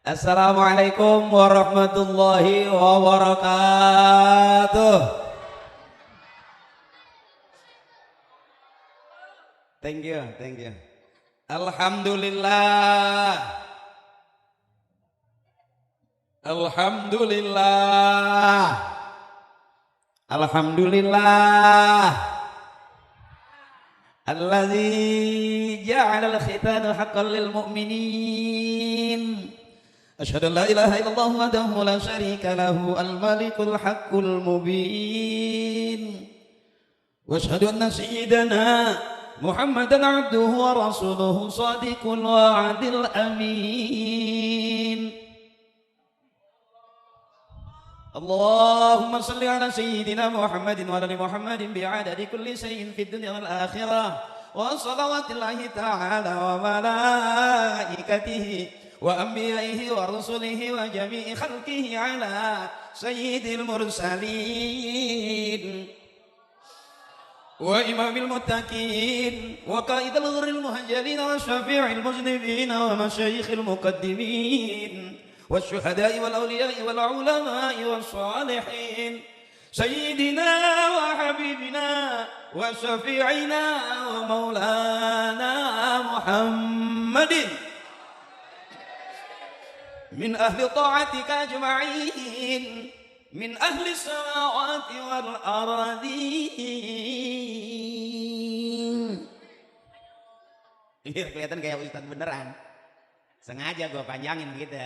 Assalamualaikum warahmatullahi wabarakatuh. Thank you, thank you. Alhamdulillah. Alhamdulillah. Alhamdulillah. Allazi ja'ala al-khitana haqqan lil mu'minin. Asyhadu an la ilaha illallah wahdahu la syarika lahu al-malikul haqqul mubin. Wa asyhadu anna sayyidana Muhammadan abduhu wa rasuluhu shadiqul wa'dil amin. Allahumma salli ala sayyidina Muhammadin wa ali Muhammadin bi'adadi kulli shay'in fid dunya wal akhirah. Wa salawatullahi ta'ala wa malaikatihi wa anbiya'ihi wa rusulihi wa jami'i khalqihi ala sayyidil mursalin wa imamil muttaqin wa qaidil ghurril muhajjalin wa syafi'il muznibin wa masyayikhil muqaddimin wa syuhada'i wal awliya'i wal ulama'i was salihin sayyidina wa habibina wa syafi'ina wa maulana Muhammadin min ahli ta'atika ajma'in min ahli samawati wal aradin. Biar kelihatan kayak ustaz beneran, sengaja gue panjangin gitu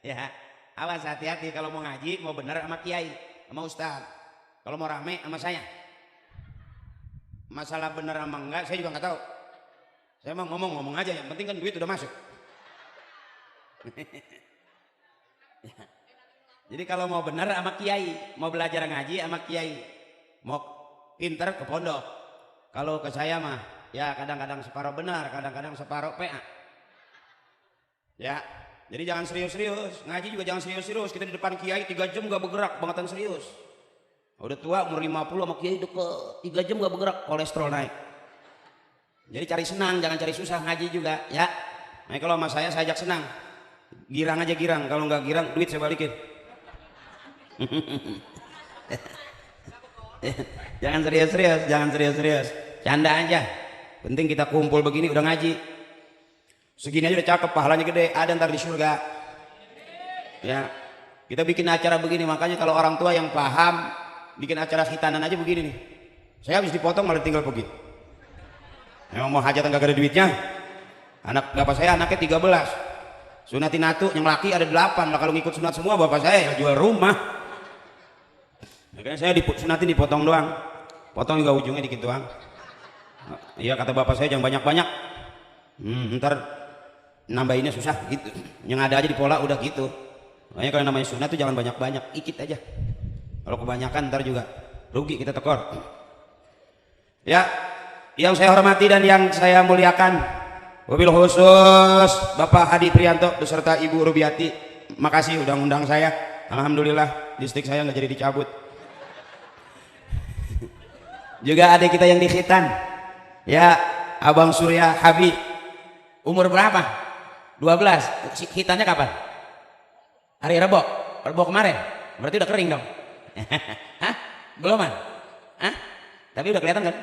ya. Awas, hati-hati kalau mau ngaji, mau bener sama kiai, sama ustaz. Kalau mau rame sama saya. Masalah bener sama enggak saya juga nggak tahu. Saya mau ngomong aja, yang penting kan duit udah masuk. Jadi kalau mau benar sama kiai, mau belajar ngaji sama kiai, mau pinter ke pondok. Kalau ke saya mah ya kadang-kadang separuh benar, kadang-kadang separuh PA. Ya, jadi jangan serius-serius, ngaji juga jangan serius-serius. Kita di depan kiai 3 jam gak bergerak, bangetan serius. Udah tua umur 50 sama kiai deket 3 jam gak bergerak, kolesterol naik. Jadi cari senang, jangan cari susah ngaji juga ya. Nah kalau sama saya ajak senang. Girang aja girang, kalau nggak girang duit saya balikin. Jangan serius-serius, jangan serius-serius, canda aja. Penting kita kumpul begini udah ngaji. Segini aja udah cakep, pahalanya gede, ada ntar di surga. Ya, kita bikin acara begini, makanya kalau orang tua yang paham bikin acara khitanan aja begini nih. Saya habis dipotong malah tinggal pergi. Memang mau hajatan gak ada duitnya. Anak bapak saya anaknya 13. Sunatin atu yang laki ada 8 lah, kalau ngikut sunat semua bapak saya jual rumah. Makanya saya sunatin dipotong doang, potong juga ujungnya dikit doang. Iya kata bapak saya jangan banyak-banyak, ntar nambahinnya susah gitu. Yang ada aja di pola udah gitu. Makanya kalau namanya sunat tuh jangan banyak-banyak, ikit aja. Kalau kebanyakan ntar juga rugi kita tekor. Ya, yang saya hormati dan yang saya muliakan, wabil khusus Bapak Hadi Prianto beserta Ibu Rubiati, makasih udah ngundang saya. Alhamdulillah listrik saya nggak jadi dicabut. Juga adik kita yang di khitan ya, Abang Surya Habib. Umur berapa? 12. Khitannya kapan? Hari Rebo kemarin, berarti udah kering dong. Hah? Beloman? Hah? Tapi udah kelihatan kan?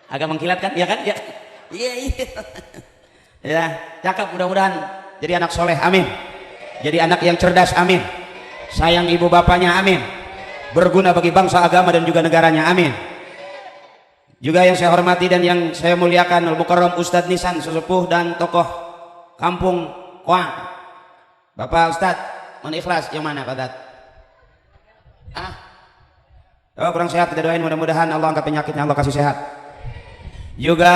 Agak mengkilat kan? Ya kan? Ya. Iya. Ya, cakep, mudah-mudahan jadi anak soleh, amin. Jadi anak yang cerdas, amin. Sayang ibu bapaknya, amin. Berguna bagi bangsa, agama dan juga negaranya, amin. Juga yang saya hormati dan yang saya muliakan, Al-Mukarram Ustadz Nisan, sesepuh dan tokoh kampung Koang. Bapak Ustadz Ikhlas yang mana Pak Ustadz? Oh, kurang sehat, kita doain mudah-mudahan Allah angkat penyakitnya, Allah kasih sehat. Juga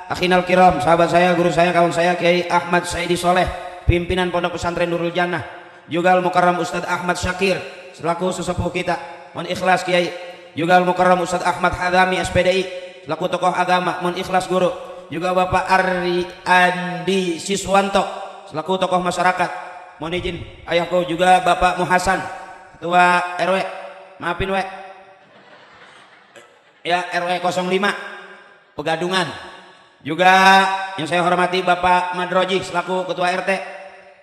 akhinal kiram, sahabat saya, guru saya, kawan saya, Kiai Ahmad Saidi Soleh, pimpinan Pondok Pesantren Nurul Jannah. Juga Al-Mukarram Ustadz Ahmad Syakir selaku sesepuh kita, mohon ikhlas Kiai. Juga Al-Mukarram Ustadz Ahmad Hadami SPDI selaku tokoh agama, mohon ikhlas guru. Juga Bapak Ari Andi Siswanto selaku tokoh masyarakat, mohon izin ayahku. Juga Bapak Muhasan ketua RW, maafin ya, RW 05 Pegadungan. Juga yang saya hormati Bapak Madroji selaku ketua RT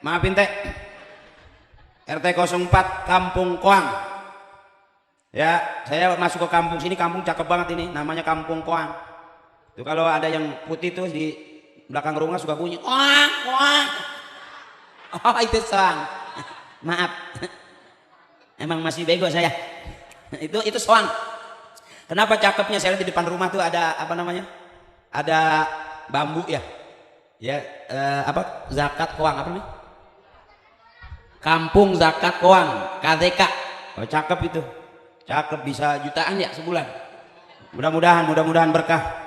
maafin teh. RT 04 Kampung Koang. Ya, saya masuk ke kampung sini, kampung cakep banget ini, namanya Kampung Koang. Tuh kalau ada yang putih tuh di belakang rumah suka bunyi, koang, koang. Oh itu soang. Maaf. Emang masih bego saya. Itu soang. Kenapa cakepnya? Saya lihat di depan rumah tuh ada apa namanya? Ada bambu ya. Ya, apa? Zakat Koang apa nih? Kampung Zakat Koang, KZK. Oh, cakep itu. Cakep, bisa jutaan ya sebulan. Mudah-mudahan berkah.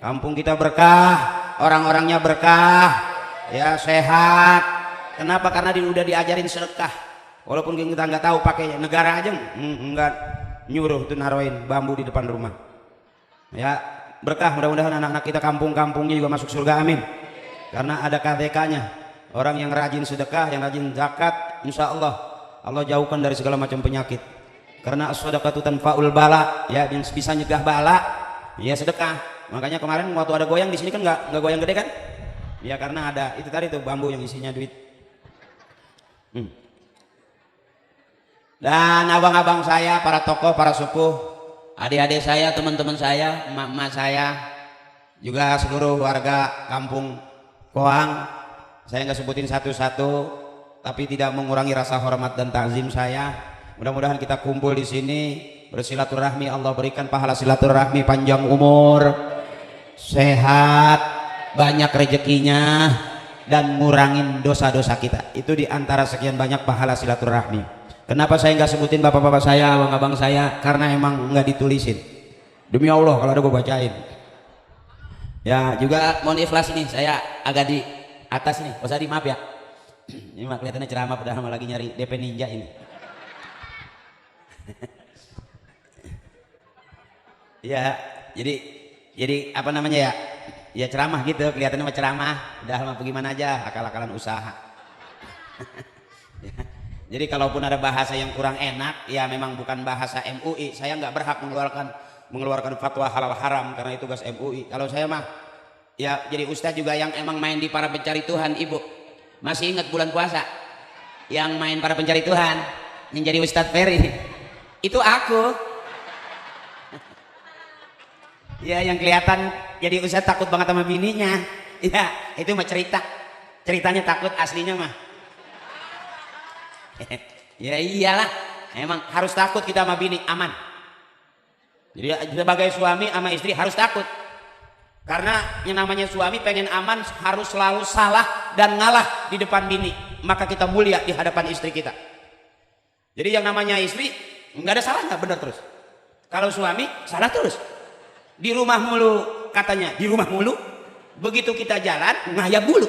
Kampung kita berkah, orang-orangnya berkah. Ya, sehat. Kenapa? Karena udah diajarin sedekah. Walaupun kita nggak tahu pakainya, negara aja enggak nyuruh tuh naruhin bambu di depan rumah. Ya, berkah, mudah-mudahan anak-anak kita kampung-kampungnya juga masuk surga, amin. Karena ada KTK-nya. Orang yang rajin sedekah, yang rajin zakat, insya Allah Allah jauhkan dari segala macam penyakit. Karena sedekah itu tanfaul bala, ya, yang bisa nyegah bala, ya sedekah. Makanya kemarin waktu ada goyang di sini kan nggak goyang gede kan? Ya karena ada itu tadi tuh bambu yang isinya duit. Dan abang-abang saya, para tokoh, para suku, adik-adik saya, teman-teman saya, emak-emak saya, juga seluruh warga Kampung Koang, saya nggak sebutin satu-satu, tapi tidak mengurangi rasa hormat dan takzim saya. Mudah-mudahan kita kumpul di sini bersilaturahmi, Allah berikan pahala silaturahmi, panjang umur, sehat, banyak rezekinya, dan ngurangin dosa-dosa kita. Itu diantara sekian banyak pahala silaturahmi. Kenapa saya nggak sebutin bapak-bapak saya, abang-abang saya? Karena emang nggak ditulisin. Demi Allah kalau ada gue bacain. Ya juga mohon ikhlas nih, saya agak di atas nih. Mas Adi maaf ya. Ini mah kelihatannya ceramah padahal lagi nyari DP Ninja ini. Ya, jadi apa namanya ya? Ya ceramah gitu, kelihatannya mah ceramah. Udah mah bagaimana aja, akal-akalan usaha. Ya. Jadi kalaupun ada bahasa yang kurang enak, ya memang bukan bahasa MUI. Saya nggak berhak mengeluarkan fatwa halal haram karena itu tugas MUI. Kalau saya mah, ya jadi ustadz juga yang emang main di para pencari Tuhan, ibu. Masih ingat bulan puasa? Yang main para pencari Tuhan, yang jadi Ustadz Ferry. Itu aku. Ya yang kelihatan jadi ustadz takut banget sama bininya. Ya itu mah ceritanya takut, aslinya mah. Ya iyalah, emang harus takut kita sama bini, aman. Jadi sebagai suami sama istri harus takut. Karena yang namanya suami pengen aman harus selalu salah dan ngalah di depan bini. Maka kita mulia di hadapan istri kita. Jadi yang namanya istri nggak ada salahnya, benar terus. Kalau suami salah terus. Di rumah mulu katanya, di rumah mulu. Begitu kita jalan ngayap bulu.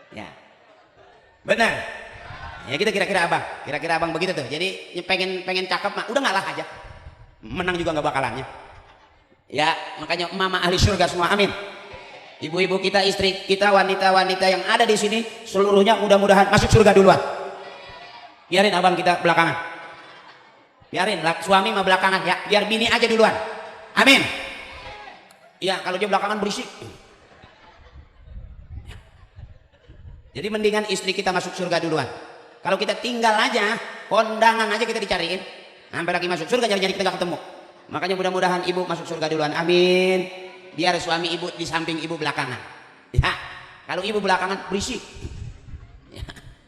Ya. Benar. Ya kita kira-kira abang begitu tuh. Jadi pengen cakep mah udah ngalah aja. Menang juga nggak bakalannya. Ya makanya mama ahli surga semua, amin. Ibu-ibu kita, istri kita, wanita-wanita yang ada di sini seluruhnya mudah-mudahan masuk surga duluan. Biarin abang kita belakangan. Biarin suami mah belakangan ya. Biar bini aja duluan. Amin. Ya kalau dia belakangan berisik. Jadi mendingan istri kita masuk surga duluan. Kalau kita tinggal aja, kondangan aja kita dicariin, sampai lagi masuk surga nyari-nyari kita gak ketemu. Makanya mudah-mudahan ibu masuk surga duluan, amin. Biar suami ibu di samping ibu belakangan. Ya, kalau ibu belakangan berisik, ya,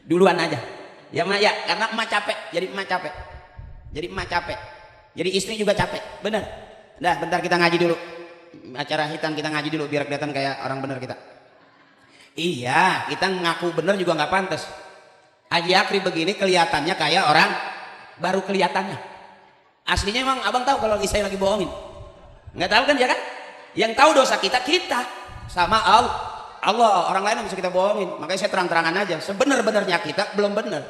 duluan aja. Ya mak ya, karena emak capek, jadi emak capek. Jadi emak capek. Jadi istri juga capek, bener. Dah, bentar kita ngaji dulu. Acara hitam kita ngaji dulu biar kelihatan kayak orang bener kita. Iya, kita ngaku bener juga nggak pantas. Haji Akri begini kelihatannya kayak orang baru kelihatannya. Aslinya emang abang tahu kalau saya lagi bohongin? Nggak tahu kan ya kan? Yang tahu dosa kita sama Allah. Orang lain yang bisa kita bohongin. Makanya saya terang-terangan aja. Sebenar-benarnya kita belum benar.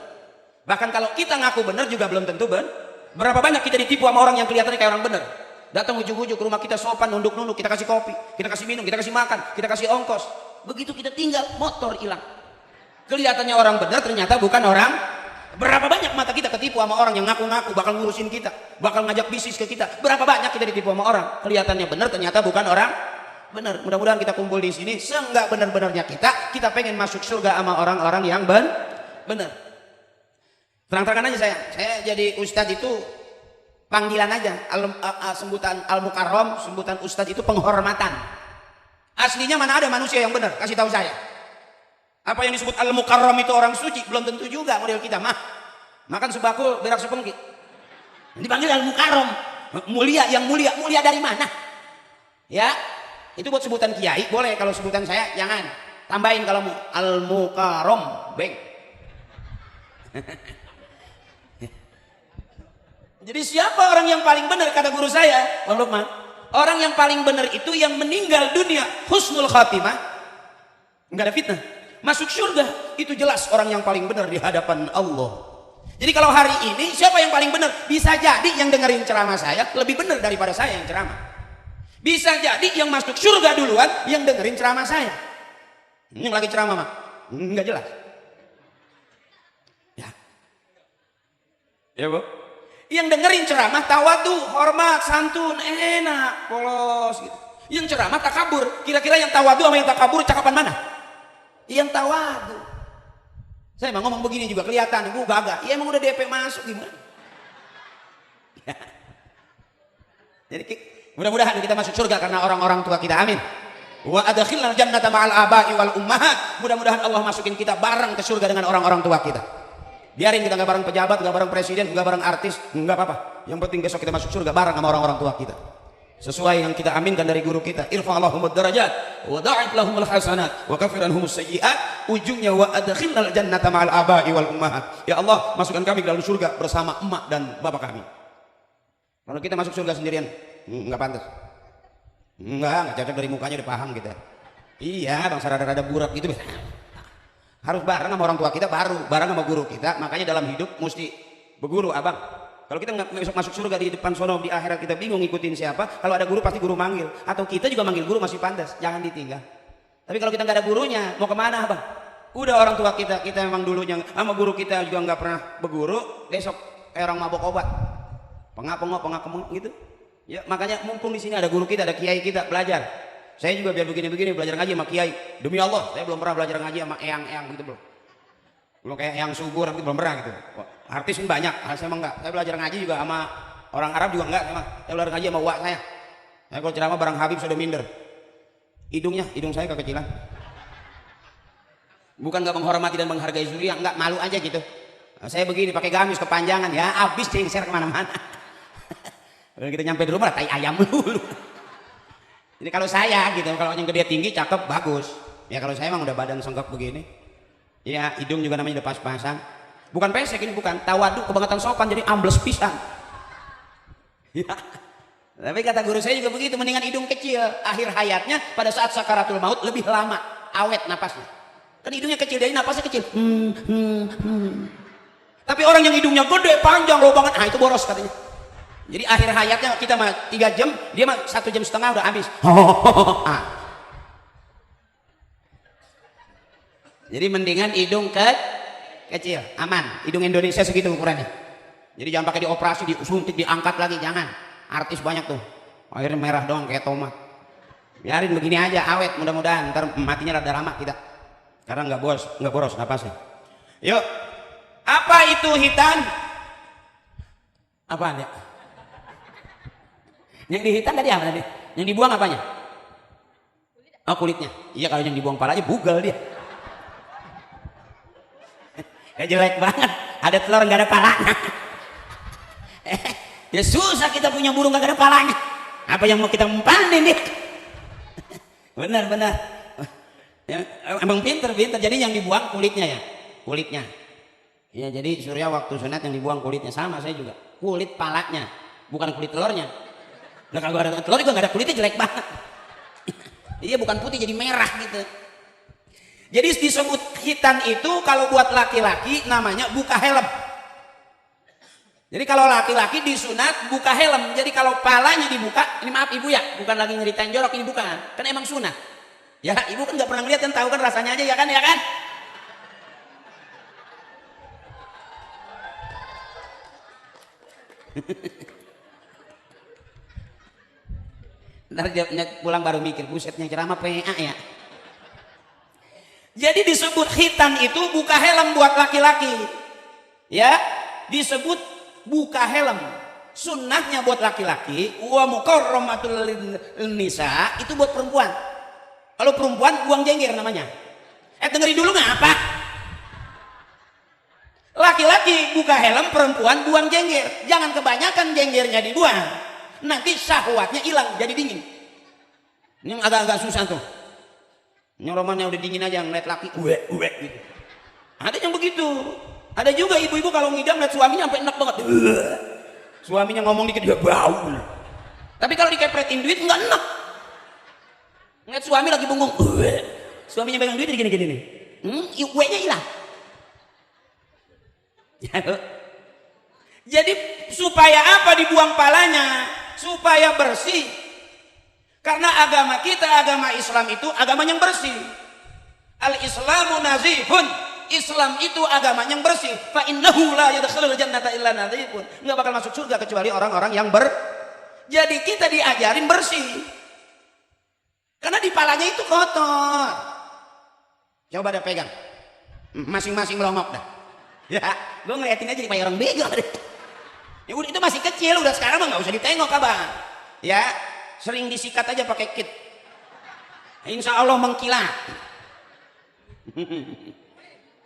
Bahkan kalau kita ngaku benar juga belum tentu benar. Berapa banyak kita ditipu sama orang yang kelihatannya kayak orang benar. Datang ujuk-ujuk ke rumah kita sopan, nunduk-nunduk, kita kasih kopi, kita kasih minum, kita kasih makan, kita kasih ongkos. Begitu kita tinggal, motor hilang. Kelihatannya orang benar, ternyata bukan orang. Berapa banyak mata kita ketipu sama orang yang ngaku-ngaku bakal ngurusin kita, bakal ngajak bisnis ke kita. Berapa banyak kita ditipu sama orang, kelihatannya benar, ternyata bukan orang benar. Mudah-mudahan kita kumpul di sini, seenggak benar-benarnya kita pengen masuk surga sama orang-orang yang benar. Terang-terangan aja saya jadi ustadz itu panggilan aja, sebutan al-mukarram, sebutan ustadz itu penghormatan. Aslinya mana ada manusia yang benar? Kasih tahu saya. Apa yang disebut al-mukarram itu orang suci? Belum tentu juga model kita mah. Makan sebakul berak sepengki. Dipanggil al-mukarram, mulia, yang mulia dari mana? Ya, itu buat sebutan kiai boleh, kalau sebutan saya jangan. Tambahin kalau mau al-mukarram, beng. Jadi siapa orang yang paling benar kata guru saya, Bang Lukman? Orang yang paling benar itu yang meninggal dunia husnul khatimah, enggak ada fitnah, masuk surga. Itu jelas orang yang paling benar di hadapan Allah. Jadi kalau hari ini siapa yang paling benar? Bisa jadi yang dengerin ceramah saya lebih benar daripada saya yang ceramah. Bisa jadi yang masuk surga duluan yang dengerin ceramah saya. Ini lagi ceramah mah enggak jelas. Ya Bu. Yang dengerin ceramah tawadu, hormat, santun, enak, polos gitu. Yang ceramah takabur. Kira-kira yang tawadu sama yang takabur cakapan mana? Yang tawadu. Saya emang ngomong begini juga kelihatan, gue gagah. Ya emang udah DP masuk gimana? Jadi mudah-mudahan kita masuk surga karena orang-orang tua kita, amin. Wa adkhilnal jannata ma'al aba'i wal ummahat. Mudah-mudahan Allah masukin kita bareng ke surga dengan orang-orang tua kita. Biarin kita nggak bareng pejabat, nggak bareng presiden, nggak bareng artis, nggak apa-apa. Yang penting besok kita masuk surga bareng sama orang-orang tua kita. Sesuai yang kita aminkan dari guru kita, irfa'allahumud darajat wa da'if lahumul hasanat wa kafir anhumus sayyi'at. Ujungnya wa adkhilnal jannata ma'al aba'i wal ummahat. Ya Allah, masukkan kami ke dalam surga bersama emak dan bapak kami. Kalau kita masuk surga sendirian, nggak pantas. Nggak cocok, dari mukanya udah paham kita. Iya, bangsa rada-rada burak gitu. Harus bareng sama orang tua kita, baru bareng sama guru kita. Makanya dalam hidup mesti berguru, abang. Kalau kita nggak masuk surga di depan sono, di akhirat kita bingung ngikutin siapa. Kalau ada guru pasti guru manggil, atau kita juga manggil guru masih pantas, jangan ditinggal. Tapi kalau kita nggak ada gurunya, mau kemana abang? Udah orang tua kita memang dulunya sama guru kita juga nggak pernah berguru, besok kayak orang mabok obat, pengap gitu. Ya makanya mumpung di sini ada guru kita, ada kiai kita, belajar. Saya juga biar begini-begini belajar ngaji sama kiai. Demi Allah, saya belum pernah belajar ngaji sama eyang gitu belum kayak yang subur gitu, belum pernah gitu. Artis pun banyak, saya emang enggak. Saya belajar ngaji juga sama orang Arab juga enggak, emang. Saya belajar ngaji sama uak saya. Saya kalau ceramah bareng Habib sudah minder. Hidung saya kekecilan. Bukan enggak menghormati dan menghargai Zuria, enggak, malu aja gitu. Saya begini pakai gamis kepanjangan ya, habis cengser kemana-mana. Kita nyampe di rumah tai ayam dulu. Jadi kalau saya gitu, kalau yang gede tinggi cakep bagus. Ya kalau saya emang udah badan sengkak begini. Ya hidung juga namanya udah pas-pasan. Bukan pesek ini, bukan tawadu, kebangetan sopan jadi ambles pisan. Ya. Tapi kata guru saya juga begitu, mendingan hidung kecil, akhir hayatnya pada saat sakaratul maut lebih lama awet napasnya. Kan hidungnya kecil, jadi napasnya kecil. Tapi orang yang hidungnya gede, panjang, lobangan, itu boros katanya. Jadi akhir hayatnya kita mah 3 jam, dia mah 1,5 jam udah habis. Jadi mendingan hidung kecil, aman. Hidung Indonesia segitu ukurannya. Jadi jangan pakai dioperasi, disuntik, diangkat lagi, jangan. Artis banyak tuh, akhirnya merah doang kayak tomat. Biarin begini aja, awet, mudah-mudahan ntar matinya rada lama kita. Karena nggak boros napasnya. Yuk, apa itu hitan? Apaan ya? Yang dihitan tadi apa tadi? Yang dibuang apanya? Oh kulitnya. Iya, kalau yang dibuang palanya bugal dia. Ya jelek banget, ada telur nggak ada palanya. Ya susah kita punya burung nggak ada palanya. Apa yang mau kita empanin nih? Benar. Ya, emang pinter. Jadi yang dibuang kulitnya ya, kulitnya. Ya jadi Surya waktu sunat yang dibuang kulitnya, sama saya juga. Kulit palanya, bukan kulit telurnya. Nah kalau ada telur juga nggak ada kulitnya, jelek banget. Iya, bukan putih jadi merah gitu. Jadi disebut hitan itu kalau buat laki-laki namanya buka helm. Jadi kalau laki-laki disunat buka helm. Jadi kalau palanya dibuka, ini maaf ibu ya, bukan lagi ngeritain jorok, ini bukan. Kan emang sunat. Ya ibu kan nggak pernah ngeliat kan, tahu kan rasanya aja ya kan. Ntar dia pulang baru mikir, busetnya ceramah PA ya. Jadi disebut khitan itu buka helm buat laki-laki. Ya, disebut buka helm. Sunnahnya buat laki-laki, wa mukarramatul nisa itu buat perempuan. Kalau perempuan buang jengger namanya. Dengerin dulu nggak apa? Laki-laki buka helm, perempuan buang jengger. Jangan kebanyakan jenggernya dibuang. Nanti syahwatnya hilang, jadi dingin. Ini agak-agak susah tuh. Nyoromannya udah dingin aja ngeliat laki, uwe gitu. Ada yang begitu. Ada juga ibu-ibu kalau ngidam lihat suaminya sampai enak banget. Suaminya ngomong dikit dia bau. Tapi kalau dikepretin duit enggak enak. Ngeliat suami lagi bengong, suaminya pegang duit gini-gini nih. Uwe-nya hilang. Jadi supaya apa dibuang palanya? Supaya bersih. Karena agama kita, agama Islam itu agama yang bersih. Al-Islamu nazifun. Islam itu agama yang bersih. Fa innahu la yadkhulul jannata illa nadzifun. Enggak bakal masuk surga kecuali orang-orang yang Jadi kita diajarin bersih. Karena di palanya itu kotor. Coba dah pegang. Masing-masing melongok dah. Ya, gue ngeliatin aja kayak orang bego. Ya udah, itu masih kecil, udah sekarang mah nggak usah ditengok abang. Ya, sering disikat aja pakai kit. Insya Allah mengkilat.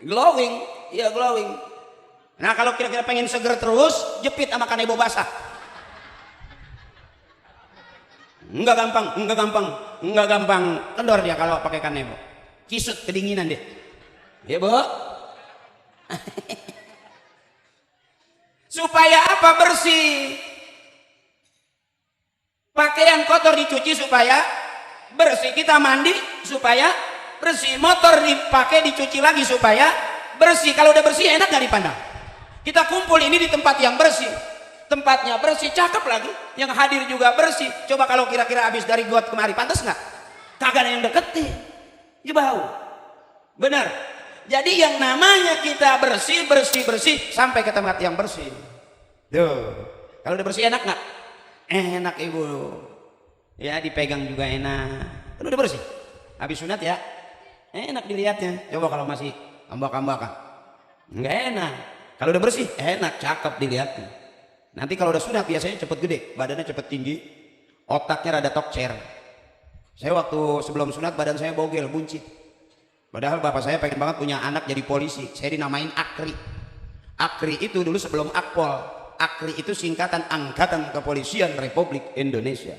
Glowing, ya glowing. Nah kalau kira-kira pengen seger terus, jepit sama kanebo basah. Enggak gampang, kendor dia kalau pakai kanebo. Kisut kedinginan dia. Ya bu. Supaya apa? Bersih. Pakaian kotor dicuci supaya bersih. Kita mandi supaya bersih. Motor dipakai dicuci lagi supaya bersih. Kalau udah bersih enak gak dipandang? Kita kumpul ini di tempat yang bersih. Tempatnya bersih, cakep lagi. Yang hadir juga bersih. Coba kalau kira-kira habis dari got kemari, pantas nggak? Kagak ada yang deketin. Ya bau. Benar. Jadi yang namanya kita bersih sampai ke tempat yang bersih. Tuh. Kalau udah bersih enak nggak? Enak ibu. Ya dipegang juga enak. Kan udah bersih. Habis sunat ya. Enak dilihatnya. Coba kalau masih ambak-ambakan. Nggak enak. Kalau udah bersih enak, cakep dilihatnya. Nanti kalau udah sunat biasanya cepet gede, badannya cepet tinggi, otaknya rada tokcer. Saya waktu sebelum sunat badan saya bogel, buncit. Padahal bapak saya pengen banget punya anak jadi polisi. Saya dinamain Akri. Akri itu dulu sebelum Akpol. Akri itu singkatan Angkatan Kepolisian Republik Indonesia.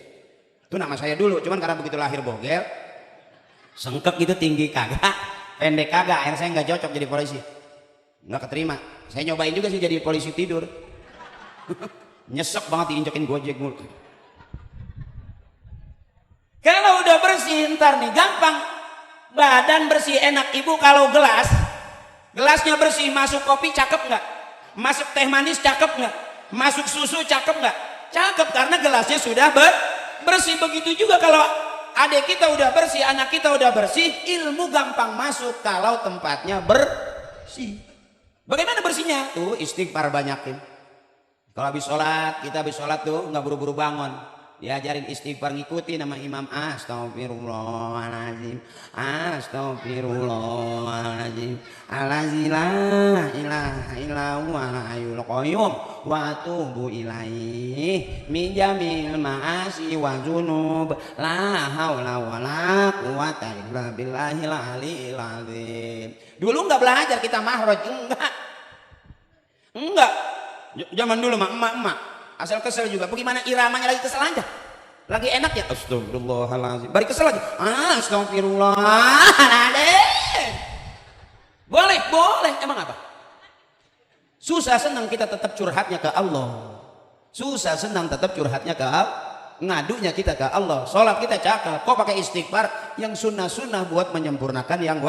Itu nama saya dulu. Cuman karena begitu lahir bogel, sengkek gitu, tinggi kagak, pendek kagak. Akhirnya saya nggak cocok jadi polisi. Nggak keterima. Saya nyobain juga sih jadi polisi tidur. Nyesek banget diinjekin Gojek mulu. Kalau udah bersih ntar nih gampang. Badan bersih enak ibu. Kalau gelasnya bersih, masuk kopi cakep nggak? Masuk teh manis cakep nggak? Masuk susu cakep nggak? Cakep karena gelasnya sudah bersih. Begitu juga kalau adik kita udah bersih, anak kita udah bersih, ilmu gampang masuk kalau tempatnya bersih. Bagaimana bersihnya? Tuh istighfar banyakin. Kalau habis sholat, kita habis sholat tuh nggak buru-buru bangun. Diajarin istighfar, ngikuti nama imam. Astagfirullahaladzim, astagfirullahaladzim, alazillah ilaha illallah hayyul qayyum wa atubu ilaih min jamil ma'asi wa dzunub la haula wala quwata illa billahil aliyil azim. Dulu nggak belajar kita mahroj, enggak. Zaman dulu mah emak-emak asal kesel juga. Bagaimana iramanya lagi kesel aja. Lagi enak ya. Astagfirullahaladzim. Bari kesel aja. Astagfirullahaladzim. Boleh. Emang apa? Susah senang kita tetap curhatnya ke Allah. Susah senang tetap curhatnya ke Allah. Ngadunya kita ke Allah. Sholat kita cakep. Kok pakai istighfar? Yang sunnah-sunnah buat menyempurnakan yang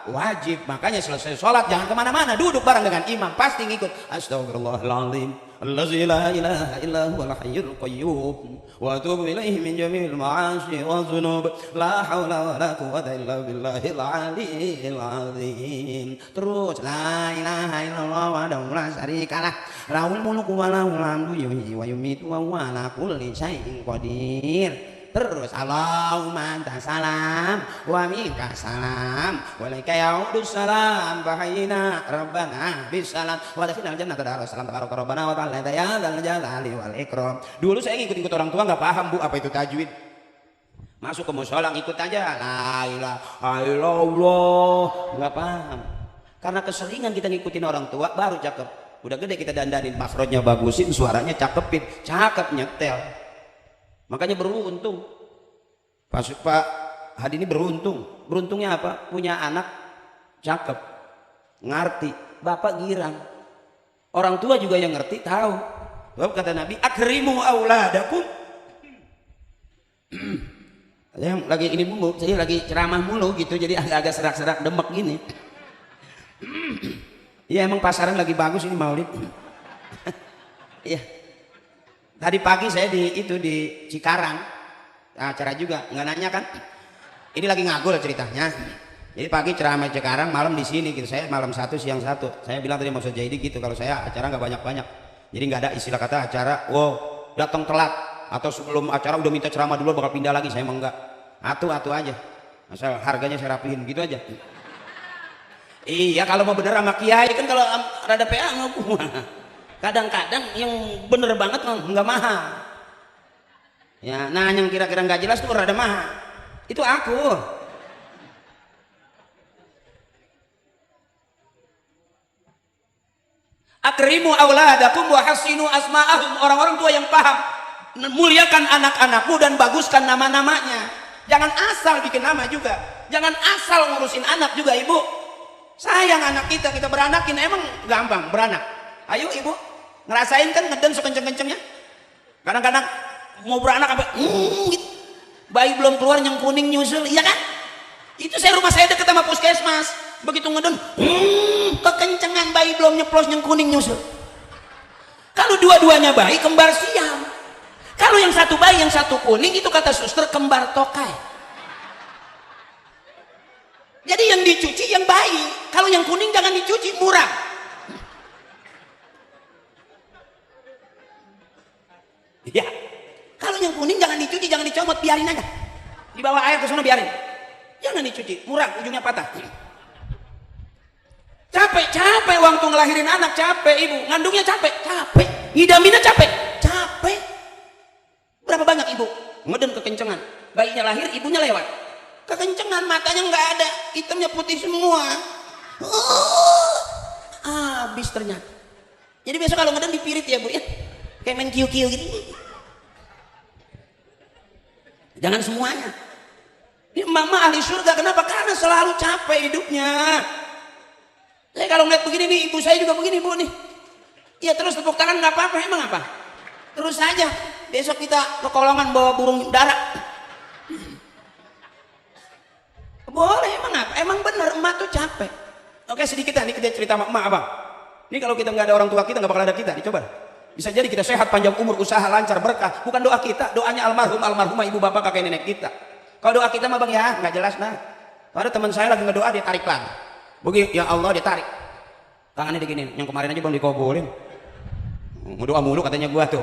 wajib. Makanya selesai sholat jangan kemana-mana, duduk bareng dengan imam, pasti ngikut. Astagfirullahaladzim, allazi la ilaha illa huwal hayyul qayyum wa atubu ilaihi min jami'il ma'asi wa dzunub la haula wala quwwata illa billahil aliyil azim. Terus la ilaha illallah wahdahu la syarikalah lahul mulku wa lahul hamdu yuhyi wa yumiitu wa huwa ala kulli syai'in qadir. terus Allahumma anta salam wa minka salam wa laika yaudus salam bahayina rabbana bisalam wa dakhilal jannata darus salam tabaraka rabbana wa ta'ala ya dzal jalali wal ikram. Dulu saya ngikut-ngikut orang tua nggak paham Bu apa itu tajwid. Masuk ke mushola ikut aja la ilaha illallah, nggak paham. Karena keseringan kita ngikutin orang tua baru cakep. Udah gede kita dandanin, makhrajnya bagusin, suaranya cakepin, cakep nyetel. Makanya beruntung. Pak Hadi ini beruntung. Beruntungnya apa? Punya anak cakep, ngerti. Bapak girang. Orang tua juga yang ngerti tahu. Sebab kata Nabi, akrimu auladakum. Saya lagi ini bumbu, saya lagi ceramah mulu gitu, jadi agak-agak serak-serak demek gini. Iya emang pasaran lagi bagus ini Maulid. Iya. Tadi pagi saya di Cikarang, acara juga nggak nanya kan? Ini lagi ngagul ceritanya. Jadi pagi ceramah Cikarang, malam di sini gitu. Saya malam 1 siang 1. Saya bilang tadi maksud jadi gitu. Kalau saya acara nggak banyak-banyak. Jadi nggak ada istilah kata acara. Wow datang telat atau sebelum acara udah minta ceramah dulu bakal pindah lagi. Saya emang nggak. Atu aja. Asal harganya saya rapihin gitu aja. Iya kalau mau bener sama kiai kan, kalau rada PA ngaku. Kadang-kadang yang bener banget nggak mahal. Ya, nah yang kira-kira nggak jelas tuh rada mahal. Itu aku. Akrimu auladakum wa hasinu asma'ahum. Orang-orang tua yang paham, muliakan anak-anakmu dan baguskan nama-namanya. Jangan asal bikin nama juga. Jangan asal ngurusin anak juga Ibu. Sayang anak kita beranakin, emang gampang beranak. Ayo Ibu, ngerasain kan ngeden sekenceng-kencengnya. Kadang-kadang mau beranak sampai gitu. Bayi belum keluar yang kuning nyusul, iya kan? Itu rumah saya deket sama puskesmas. Begitu ngeden, kekencengan bayi belum nyeplos yang kuning nyusul. Kalau dua-duanya bayi kembar siam. Kalau yang satu bayi yang satu kuning itu kata suster kembar tokai. Jadi yang dicuci yang bayi, kalau yang kuning jangan dicuci, murah. Ya, kalau yang kuning jangan dicuci, jangan dicomot, biarin aja. Dibawa air ke sana biarin. Jangan dicuci, murah, ujungnya patah. Capek waktu ngelahirin anak, capek Ibu, ngandungnya capek, ngidaminnya capek. Berapa banyak Ibu ngeden kekencengan, bayinya lahir, ibunya lewat. Kekencengan, matanya nggak ada, hitamnya putih semua. Habis ternyata. Jadi besok kalau ngeden dipirit ya Bu ya, kayak main kiu-kiu gitu. Jangan semuanya. Ini mama ahli surga, kenapa? Karena selalu capek hidupnya. Saya kalau ngeliat begini nih, ibu saya juga begini Bu nih. Ya terus tepuk tangan nggak apa-apa, emang apa? Terus saja. Besok kita ke kolongan bawa burung dara. Boleh, emang apa? Emang bener emak tuh capek. Oke sedikit nih kita cerita sama emak Abang. Ini kalau kita nggak ada orang tua kita nggak bakal ada kita. Dicoba. Bisa jadi kita sehat, panjang umur, usaha lancar, berkah. Bukan doa kita, doanya almarhumah ibu bapak kakek nenek kita. Kalau doa kita mah Bang ya nggak jelas nah. Ada teman saya lagi ngedoa dia tarik lagi. Begitu ya Allah dia tarik. Tangannya digini. Yang kemarin aja Bang dikabulin. Ngedoa mulu katanya gua tuh.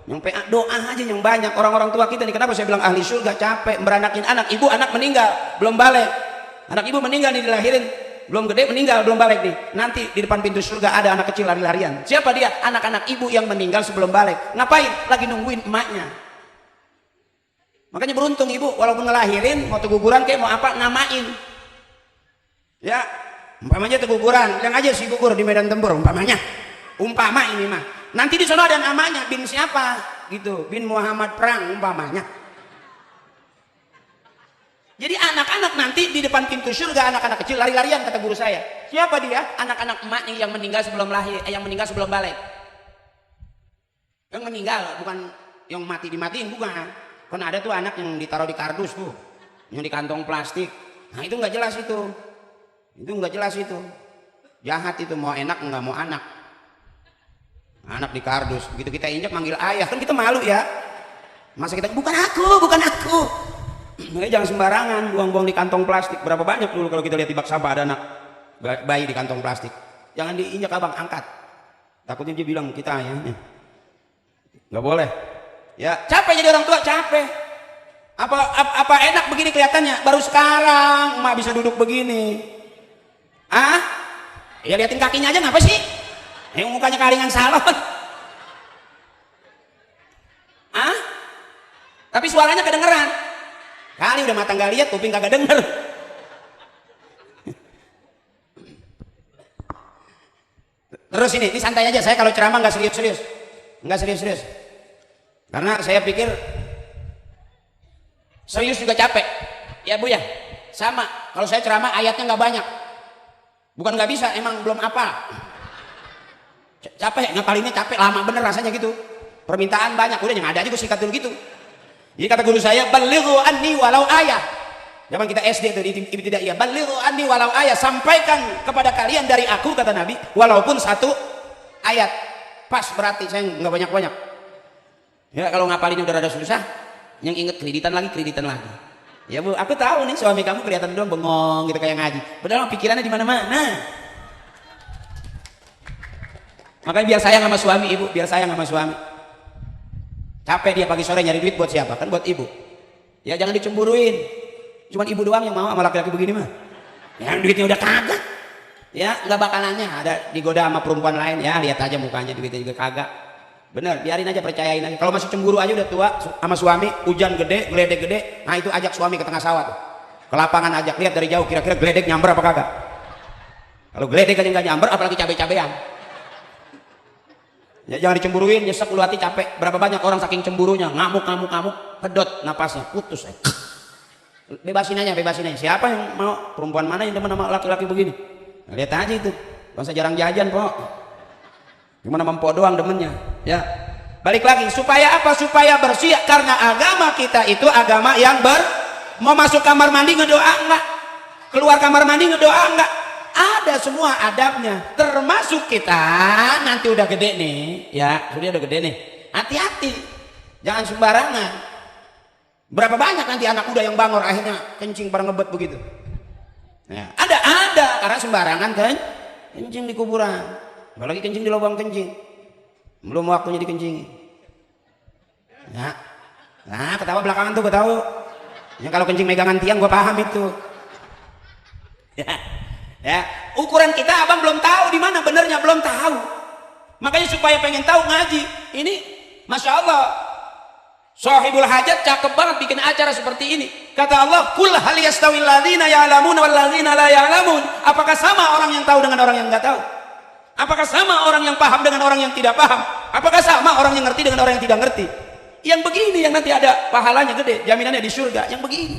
Yang PA doa aja yang banyak. Orang-orang tua kita nih, kenapa saya bilang ahli surga capek beranakin anak. Ibu anak meninggal belum balik, anak ibu meninggal nih dilahirin belum gede, meninggal belum balik nih, nanti di depan pintu surga ada anak kecil lari-larian. Siapa dia? Anak-anak ibu yang meninggal sebelum balik. Ngapain? Lagi nungguin emaknya. Makanya beruntung ibu, walaupun ngelahirin mau teguguran kayak mau apa, namain ya. Umpamanya teguguran, bilang aja si gugur di medan tempur, umpamanya, umpama ini mah. Nanti di sana ada namanya, bin siapa gitu, bin Muhammad Perang umpamanya. Jadi anak-anak nanti di depan pintu surga, anak-anak kecil lari-larian kata guru saya. Siapa dia? Anak-anak emaknya yang meninggal sebelum lahir, yang meninggal sebelum balik. Yang meninggal bukan yang mati dimatiin, bukan. Kan ada tuh anak yang ditaruh di kardus tuh, yang di kantong plastik. Nah itu nggak jelas itu nggak jelas itu. Jahat itu, mau enak nggak mau anak. Anak di kardus, begitu kita injak manggil ayah, kan kita malu ya. Masa kita bukan aku. Jangan sembarangan buang-buang di kantong plastik. Berapa banyak dulu kalau kita lihat di bak sampah ada anak bayi di kantong plastik. Jangan diinjak Abang, angkat. Takutnya dia bilang kita ayahnya. Nggak boleh. Ya capek jadi orang tua, capek. Apa enak begini kelihatannya? Baru sekarang emak bisa duduk begini. Ah? Ya liatin kakinya aja ngapa sih? Yang mukanya kalingan salon. Ah? Tapi suaranya kedengeran. Kali udah mata nggak lihat, kuping kagak denger. Terus ini santai aja. Saya kalau ceramah nggak serius-serius, nggak serius-serius. Karena saya pikir serius juga capek. Ya Bu ya, sama. Kalau saya ceramah ayatnya nggak banyak. Bukan nggak bisa, emang belum apa. Capek, ngapalinnya capek, lama bener rasanya gitu. Permintaan banyak, udah yang ada aja gue sikat dulu gitu. Jadi kata guru saya, balighu anni walau ayat. Zaman kita SD itu di ibtidaiyah, balighu anni walau ayat, sampaikan kepada kalian dari aku kata Nabi, walaupun satu ayat. Pas berarti saya nggak banyak-banyak. Ya kalau ngapalinnya udah rada susah, yang inget kreditan lagi. Ya Bu, aku tahu nih suami kamu kelihatan doang bengong gitu kayak ngaji. Padahal pikirannya di mana-mana. Makanya biar sayang sama suami Ibu, biar sayang sama suami. Capek dia pagi sore nyari duit buat siapa? Kan buat Ibu. Ya jangan dicemburuin. Cuman Ibu doang yang mau sama laki-laki begini mah. Yang duitnya udah kagak. Ya nggak bakalannya ada digoda sama perempuan lain. Ya lihat aja mukanya duitnya juga kagak. Bener, biarin aja, percayain aja. Kalau masih cemburu aja udah tua sama suami, hujan gede, geledek gede, nah itu ajak suami ke tengah sawah tuh. Ke lapangan ajak, lihat dari jauh kira-kira geledek nyamber apa kagak. Kalau geledek aja nggak nyamber, apalagi cabai-cabean. Ya, jangan dicemburuin, nyesek ulu hati capek. Berapa banyak orang saking cemburunya, ngamuk, pedot napasnya, putus. Bebasin aja. Siapa yang mau, perempuan mana yang demen sama laki-laki begini? Nah, lihat aja itu, bangsa jarang jajan Pok. Gimana mempok doang demennya. Ya, balik lagi, supaya apa? Supaya bersih, karena agama kita itu agama yang mau masuk kamar mandi ngedoa enggak, keluar kamar mandi ngedoa enggak, ada semua adabnya. Termasuk kita nanti udah gede nih, ya sudah udah gede nih, hati-hati, jangan sembarangan. Berapa banyak nanti anak muda yang bangor akhirnya kencing pada ngebet begitu. Ya, ada karena sembarangan kan kencing di kuburan. Apalagi kencing di lubang kencing, belum waktunya dikencing. Ya, nah ketawa belakangan tuh gue tahu. Yang kalau kencing megangan tiang gue paham itu. Ya, ukuran kita abang belum tahu di mana benernya, belum tahu. Makanya supaya pengen tahu ngaji. Ini, masya Allah, Shahibul Hajat cakep banget bikin acara seperti ini. Kata Allah, kul hal yastawil ladzina ya'lamun wal ladzina la ya'lamun. Apakah sama orang yang tahu dengan orang yang nggak tahu? Apakah sama orang yang paham dengan orang yang tidak paham? Apakah sama orang yang ngerti dengan orang yang tidak ngerti? Yang begini yang nanti ada pahalanya gede, jaminannya di surga. Yang begini.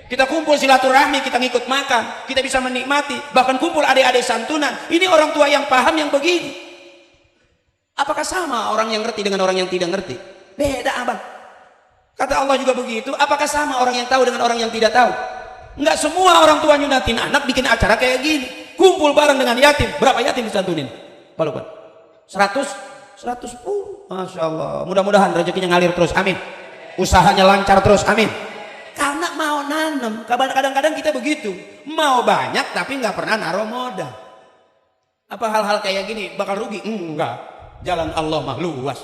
Kita kumpul silaturahmi, kita ngikut makan, kita bisa menikmati, bahkan kumpul adik-adik santunan. Ini orang tua yang paham yang begini. Apakah sama orang yang ngerti dengan orang yang tidak ngerti? Beda abang. Kata Allah juga begitu. Apakah sama orang yang tahu dengan orang yang tidak tahu? Enggak semua orang tua nyunatin anak bikin acara kayak gini. Kumpul bareng dengan yatim. Berapa yatim disantunin? Pak Lukman? 110. Masya Allah. Mudah-mudahan rezekinya ngalir terus. Amin. Usahanya lancar terus. Amin. Karena mau nanam. Kadang-kadang kita begitu. Mau banyak tapi nggak pernah naruh modal. Apa hal-hal kayak gini bakal rugi? Enggak. Jalan Allah mah luas.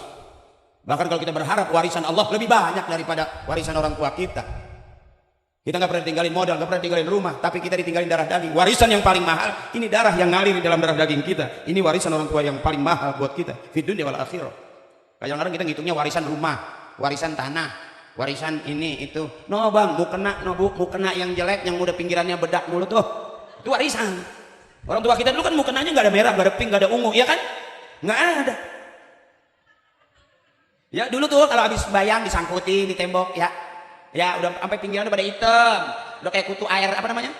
Bahkan kalau kita berharap warisan Allah lebih banyak daripada warisan orang tua kita. Kita nggak pernah tinggalin modal, nggak pernah tinggalin rumah, tapi kita ditinggalin darah daging. Warisan yang paling mahal, ini darah yang ngalir di dalam darah daging kita. Ini warisan orang tua yang paling mahal buat kita. Fid dunya wal akhirah. Kadang-kadang kita ngitungnya warisan rumah, warisan tanah, warisan ini itu. No bang, mau kena yang jelek, yang udah pinggirannya bedak dulu tuh. Itu warisan. Orang tua kita dulu kan mau kenanya nggak ada merah, nggak ada pink, nggak ada ungu, ya kan? Nggak ada. Ya dulu tuh kalau habis bayang disangkutin di tembok, ya udah sampai pinggirannya pada hitam, udah kayak kutu air apa namanya,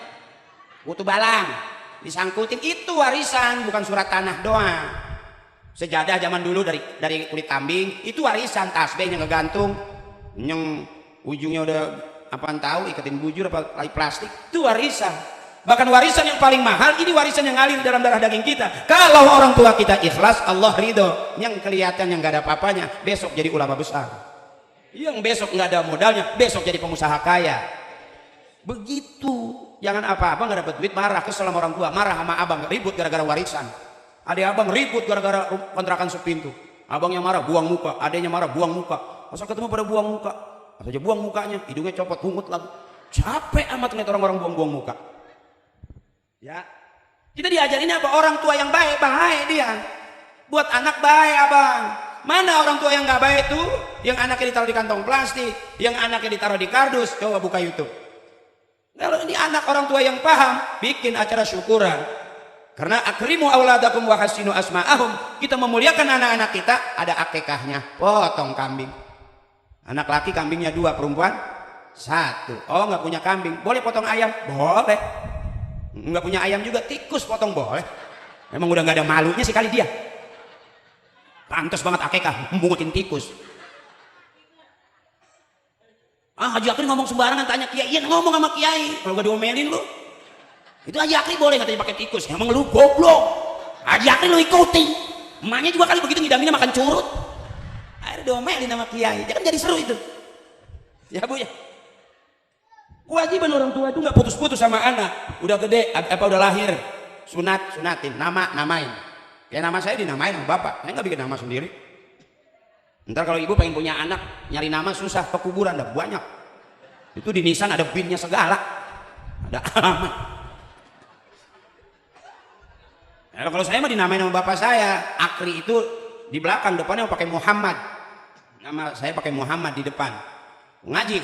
kutu balang, disangkutin. Itu warisan, bukan surat tanah doang. Sejadah zaman dulu dari kulit kambing, itu warisan. Tasbih yang ngegantung, yang ujungnya udah apaan tahu, iketin bujur apa lagi plastik, itu warisan. Bahkan warisan yang paling mahal, ini warisan yang ngalir dalam darah daging kita. Kalau orang tua kita ikhlas, Allah ridho. Yang kelihatan yang gak ada apa-apanya, besok jadi ulama besar. Yang besok nggak ada modalnya, besok jadi pengusaha kaya. Begitu. Jangan apa-apa nggak dapat duit marah, kesel sama orang tua, marah sama abang, ribut gara-gara warisan. Adik abang ribut gara-gara kontrakan sepintu. Abangnya marah, buang muka. Adiknya marah, buang muka. Masa ketemu pada buang muka? Apa aja buang mukanya, hidungnya copot, pungut lagi. Capek amat ngeliat orang-orang buang-buang muka. Ya, kita diajarin apa? Orang tua yang baik, baik dia. Buat anak baik abang. Mana orang tua yang gak baik tuh? Yang anaknya ditaruh di kantong plastik, yang anaknya ditaruh di kardus. Coba buka YouTube. Kalau ini anak orang tua yang paham, bikin acara syukuran. Karena akrimu auladakum wa hasinu asma'ahum. Kita memuliakan anak-anak kita, ada akikahnya, potong kambing. Anak laki kambingnya 2, perempuan 1. Oh nggak punya kambing, boleh potong ayam? Boleh. Nggak punya ayam juga, tikus potong boleh. Emang udah nggak ada malunya sih kali dia. Pantes banget akikah, mungutin tikus. Haji Akri ngomong sembarangan, tanya kiai, iya ngomong sama kiai. Kalau gak diomelin lu, itu Haji Akri boleh katanya pakai tikus. Emang lu goblok, Haji Akri lu ikutin. Emaknya juga kali begitu ngidaminnya makan curut. Akhirnya diomelin sama kiai, jangan jadi seru itu. Ya bu ya. Kewajiban orang tua itu nggak putus-putus sama anak. Udah gede, udah lahir, sunatin, namain. Ya nama saya dinamain sama bapak, saya nggak bikin nama sendiri. Ntar kalau ibu pengen punya anak, nyari nama susah, ke kuburan ada banyak. Itu di nisan ada binnya segala, ada alamat. Nah, kalau saya mah dinamain sama bapak saya, Akri itu di belakang, depannya pakai Muhammad. Nama saya pakai Muhammad di depan. Ngaji,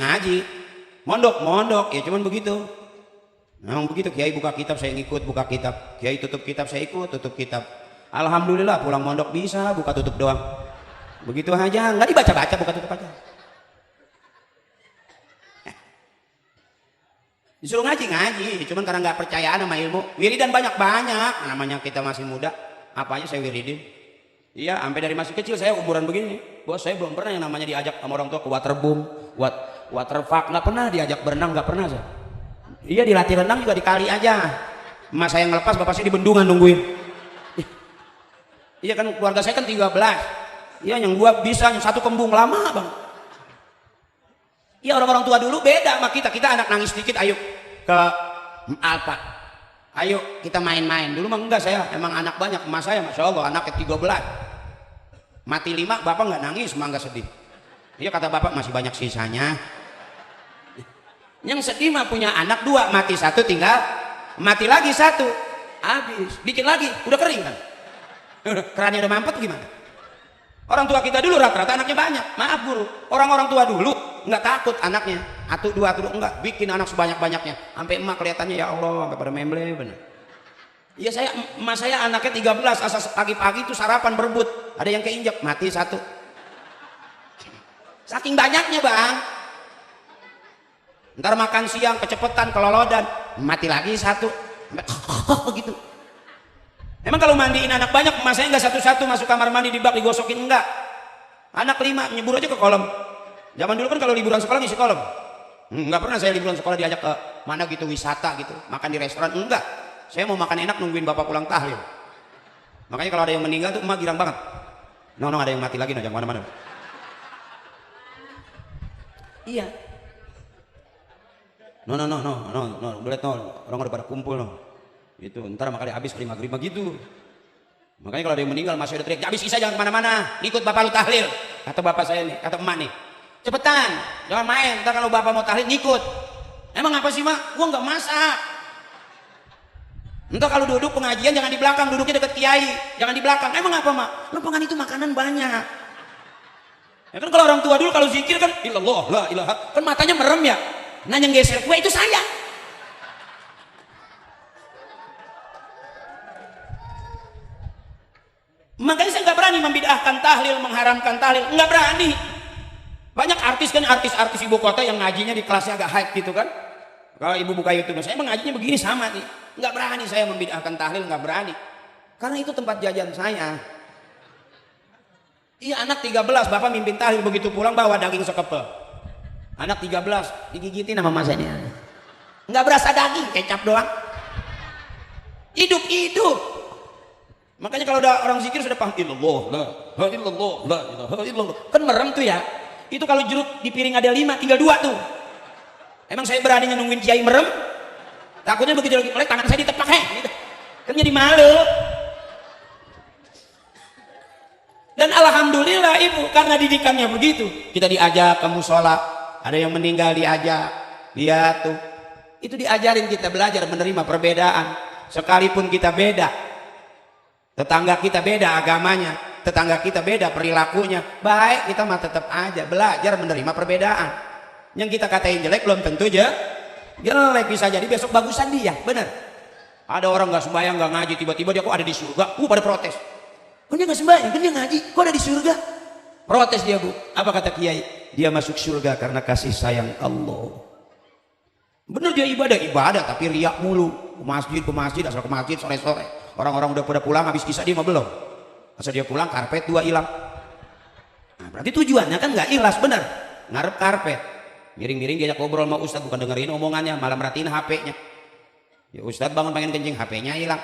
mondok, ya cuman begitu. Memang begitu, kiai buka kitab saya ngikut, buka kitab. Kiai tutup kitab saya ikut, tutup kitab. Alhamdulillah pulang mondok bisa buka tutup doang. Begitu aja, nggak dibaca-baca, buka tutup aja. Disuruh ngaji, cuman karena nggak percayaan sama ilmu. Wiridan banyak-banyak, namanya kita masih muda, apa aja saya wiridin. Iya, sampai dari masih kecil saya umuran begini, bos saya belum pernah yang namanya diajak sama orang tua ke waterboom, waterpark, nggak pernah diajak berenang, nggak pernah saya. Iya, dilatih renang juga di kali aja. Emak saya ngelepas, bapak saya di bendungan nungguin. Iya kan keluarga saya kan 13. Iya, yang 2 bisa, yang 1 kembung lama bang. Iya, orang-orang tua dulu beda sama kita. Kita anak nangis dikit, ayo ke Alfa. Ayo kita main-main. Dulu mah enggak, saya emang anak banyak. Emas saya masya Allah anaknya 13. Mati 5, bapak nggak nangis, mah nggak sedih. Iya kata bapak masih banyak sisanya. Yang sedih mah punya anak 2, mati 1 tinggal, mati lagi 1, habis. Bikin lagi, udah kering kan? Kerannya udah mampet gimana? Orang tua kita dulu rata-rata anaknya banyak. Maaf guru, orang-orang tua dulu nggak takut anaknya 1, 2, enggak, bikin anak sebanyak-banyaknya. Sampai emak kelihatannya ya Allah sampai pada memble bener. Iya, emak saya anaknya 13, asal pagi-pagi itu sarapan berebut. Ada yang keinjak, mati 1. Saking banyaknya bang. Ntar makan siang kecepetan, kelolodan, mati lagi 1. Gitu. Emang kalau mandiin anak banyak, emak saya nggak satu-satu masuk kamar mandi di bak digosokin, enggak. Anak 5 nyebur aja ke kolam. Zaman dulu kan kalau liburan sekolah ngisi kolam. Nggak pernah saya liburan sekolah diajak ke mana gitu, wisata gitu, makan di restoran, enggak. Saya mau makan enak nungguin bapak pulang tahlil. Makanya kalau ada yang meninggal tuh emak girang banget. No, ada yang mati lagi, no, jangan mana-mana. Iya. No, udah lihat, orang udah pada kumpul, no. Itu ntar makanya habis kali maghrib gitu. Makanya kalau ada yang meninggal masih ada teriak, habis Isa jangan kemana-mana, ikut bapak lu tahlil. Kata bapak saya nih, kata emak nih, cepetan jangan main, ntar kalau bapak mau tahlil ngikut. Emang apa sih mak? Gua nggak masak. Ntar kalau duduk pengajian jangan di belakang, duduknya deket kiai, jangan di belakang. Emang apa mak? Lempengan itu makanan banyak. Ya kan kalau orang tua dulu kalau zikir kan illallah la ilaha, kan matanya merem ya. Nah yang geser kue itu saya. Makanya saya nggak berani membid'ahkan tahlil, mengharamkan tahlil, nggak berani. Banyak artis kan, artis ibu kota yang ngajinya di kelasnya agak hype gitu kan. Kalau ibu buka YouTube, saya mengajinya begini sama nih. Nggak berani saya membid'ahkan tahlil, nggak berani. Karena itu tempat jajan saya. Iya, anak 13, bapak mimpin tahlil, begitu pulang bawa daging sekepel. Anak 13, digigitin sama masanya. Nggak berasa daging, kecap doang. Hidup. Makanya kalau ada orang zikir sudah paham illallah la ilaha illallah. Kan merem tuh ya. Itu kalau jeruk di piring ada 5, tinggal 2 tuh. Emang saya beraninya nungguin kiai merem? Takutnya begitu lagi melek tangan saya ditepak gitu. Kan jadi malu. Dan alhamdulillah ibu, karena didikannya begitu, kita diajak ke musola. Ada yang meninggal diajak. Lihat tuh. Itu diajarin kita belajar menerima perbedaan. Sekalipun kita beda. Tetangga kita beda agamanya. Tetangga kita beda perilakunya. Baik, kita mah tetap aja belajar menerima perbedaan. Yang kita katain jelek belum tentu aja jelek, bisa jadi besok bagusan dia. Bener. Ada orang nggak sembahyang, nggak ngaji, tiba-tiba dia kok ada di surga. Pada protes. Kok dia nggak sembahyang, kan dia ngaji, kok ada di surga? Protes dia, Bu. Apa kata kiai? Dia masuk surga karena kasih sayang Allah. Bener, dia ibadah tapi riak mulu. Ke masjid, asal ke masjid sore-sore. Orang-orang udah pada pulang, habis isya dia mah belum. Asal dia pulang, karpet 2 hilang. Nah, berarti tujuannya kan nggak ikhlas, bener. Ngarep karpet. Miring-miring diajak ngobrol sama Ustadz, bukan dengerin omongannya, malah merhatiin HP-nya. Ya Ustadz bangun pengen kencing, HP-nya hilang.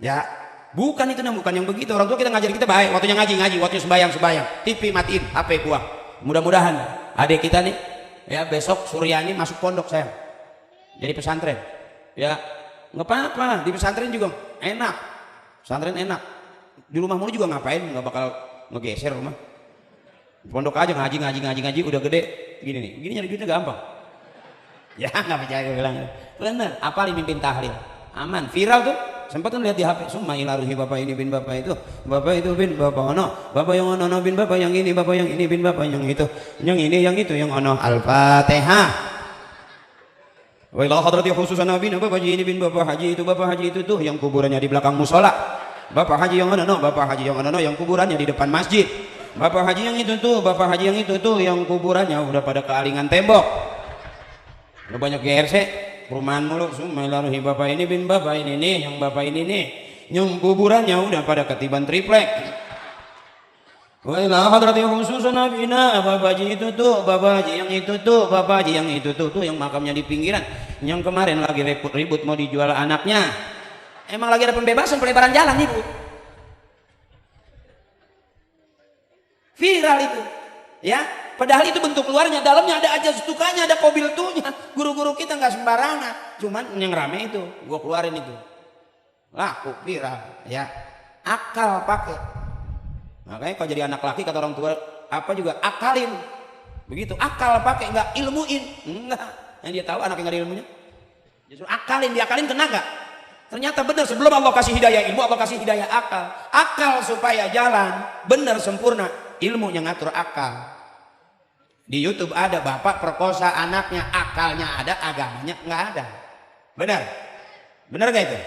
Ya, bukan itu, bukan yang begitu. Orang tua kita ngajar kita baik, waktunya ngaji, waktunya sembayang. TV matiin, HP buang. Mudah-mudahan adik kita nih, ya besok Suryani masuk pondok sayang. Jadi pesantren. Ya, nggak apa-apa, di pesantren juga enak. Pesantren enak. Di rumah mulu juga ngapain, nggak bakal ngegeser rumah. Pondok aja ngaji, udah gede gini nih. Gini nyari duitnya gampang. Ya nggak percaya, gue bilang. Bener, apalin mimpin tahlil. Aman, viral tuh. Sempat kan lihat di HP. Summa ilaruhi bapak ini bin bapak itu. Bapak itu bin bapak ono. Bapak yang ono bin bapak yang ini, bapak yang ini bin bapak yang itu. Yang ini yang itu yang ono. Al-Fatihah. Wa ila hadrati khususan nabi bapak haji ini bin bapak haji itu tuh yang kuburannya di belakang musola. Bapak haji yang ono, bapak haji yang ono yang kuburannya di depan masjid. Bapak haji yang itu tuh, bapak haji yang itu tuh yang kuburannya udah pada kealingan tembok. Udah banyak GRC, perumahan mulu. Sumailaruhi bapak ini bin bapak ini nih, yang bapak ini nih, yang kuburannya udah pada ketiban triplek. Wa ila hadrati khususan nabina, bapak haji itu tuh, bapak haji yang itu tuh, bapak haji yang itu tuh yang makamnya di pinggiran. Yang kemarin lagi ribut mau dijual anaknya. Emang lagi ada pembebasan pelebaran jalan nih, Bu. Viral itu, ya. Padahal itu bentuk luarnya, dalamnya ada aja stukanya, ada kobiltunya. Guru-guru kita nggak sembarangan. Cuman yang rame itu, gua keluarin itu. Laku viral, ya. Akal pakai. Makanya kalau jadi anak laki kata orang tua apa juga akalin. Begitu, akal pakai, nggak ilmuin, enggak. Yang dia tahu anak yang nggak ada ilmunya. Justru akalin, diakalin kena nggak? Ternyata benar, sebelum Allah kasih hidayah ilmu, Allah kasih hidayah akal. Akal supaya jalan benar sempurna. Ilmu yang ngatur akal. Di YouTube ada bapak perkosa anaknya, akalnya ada, agamanya nggak ada. Benar gak itu?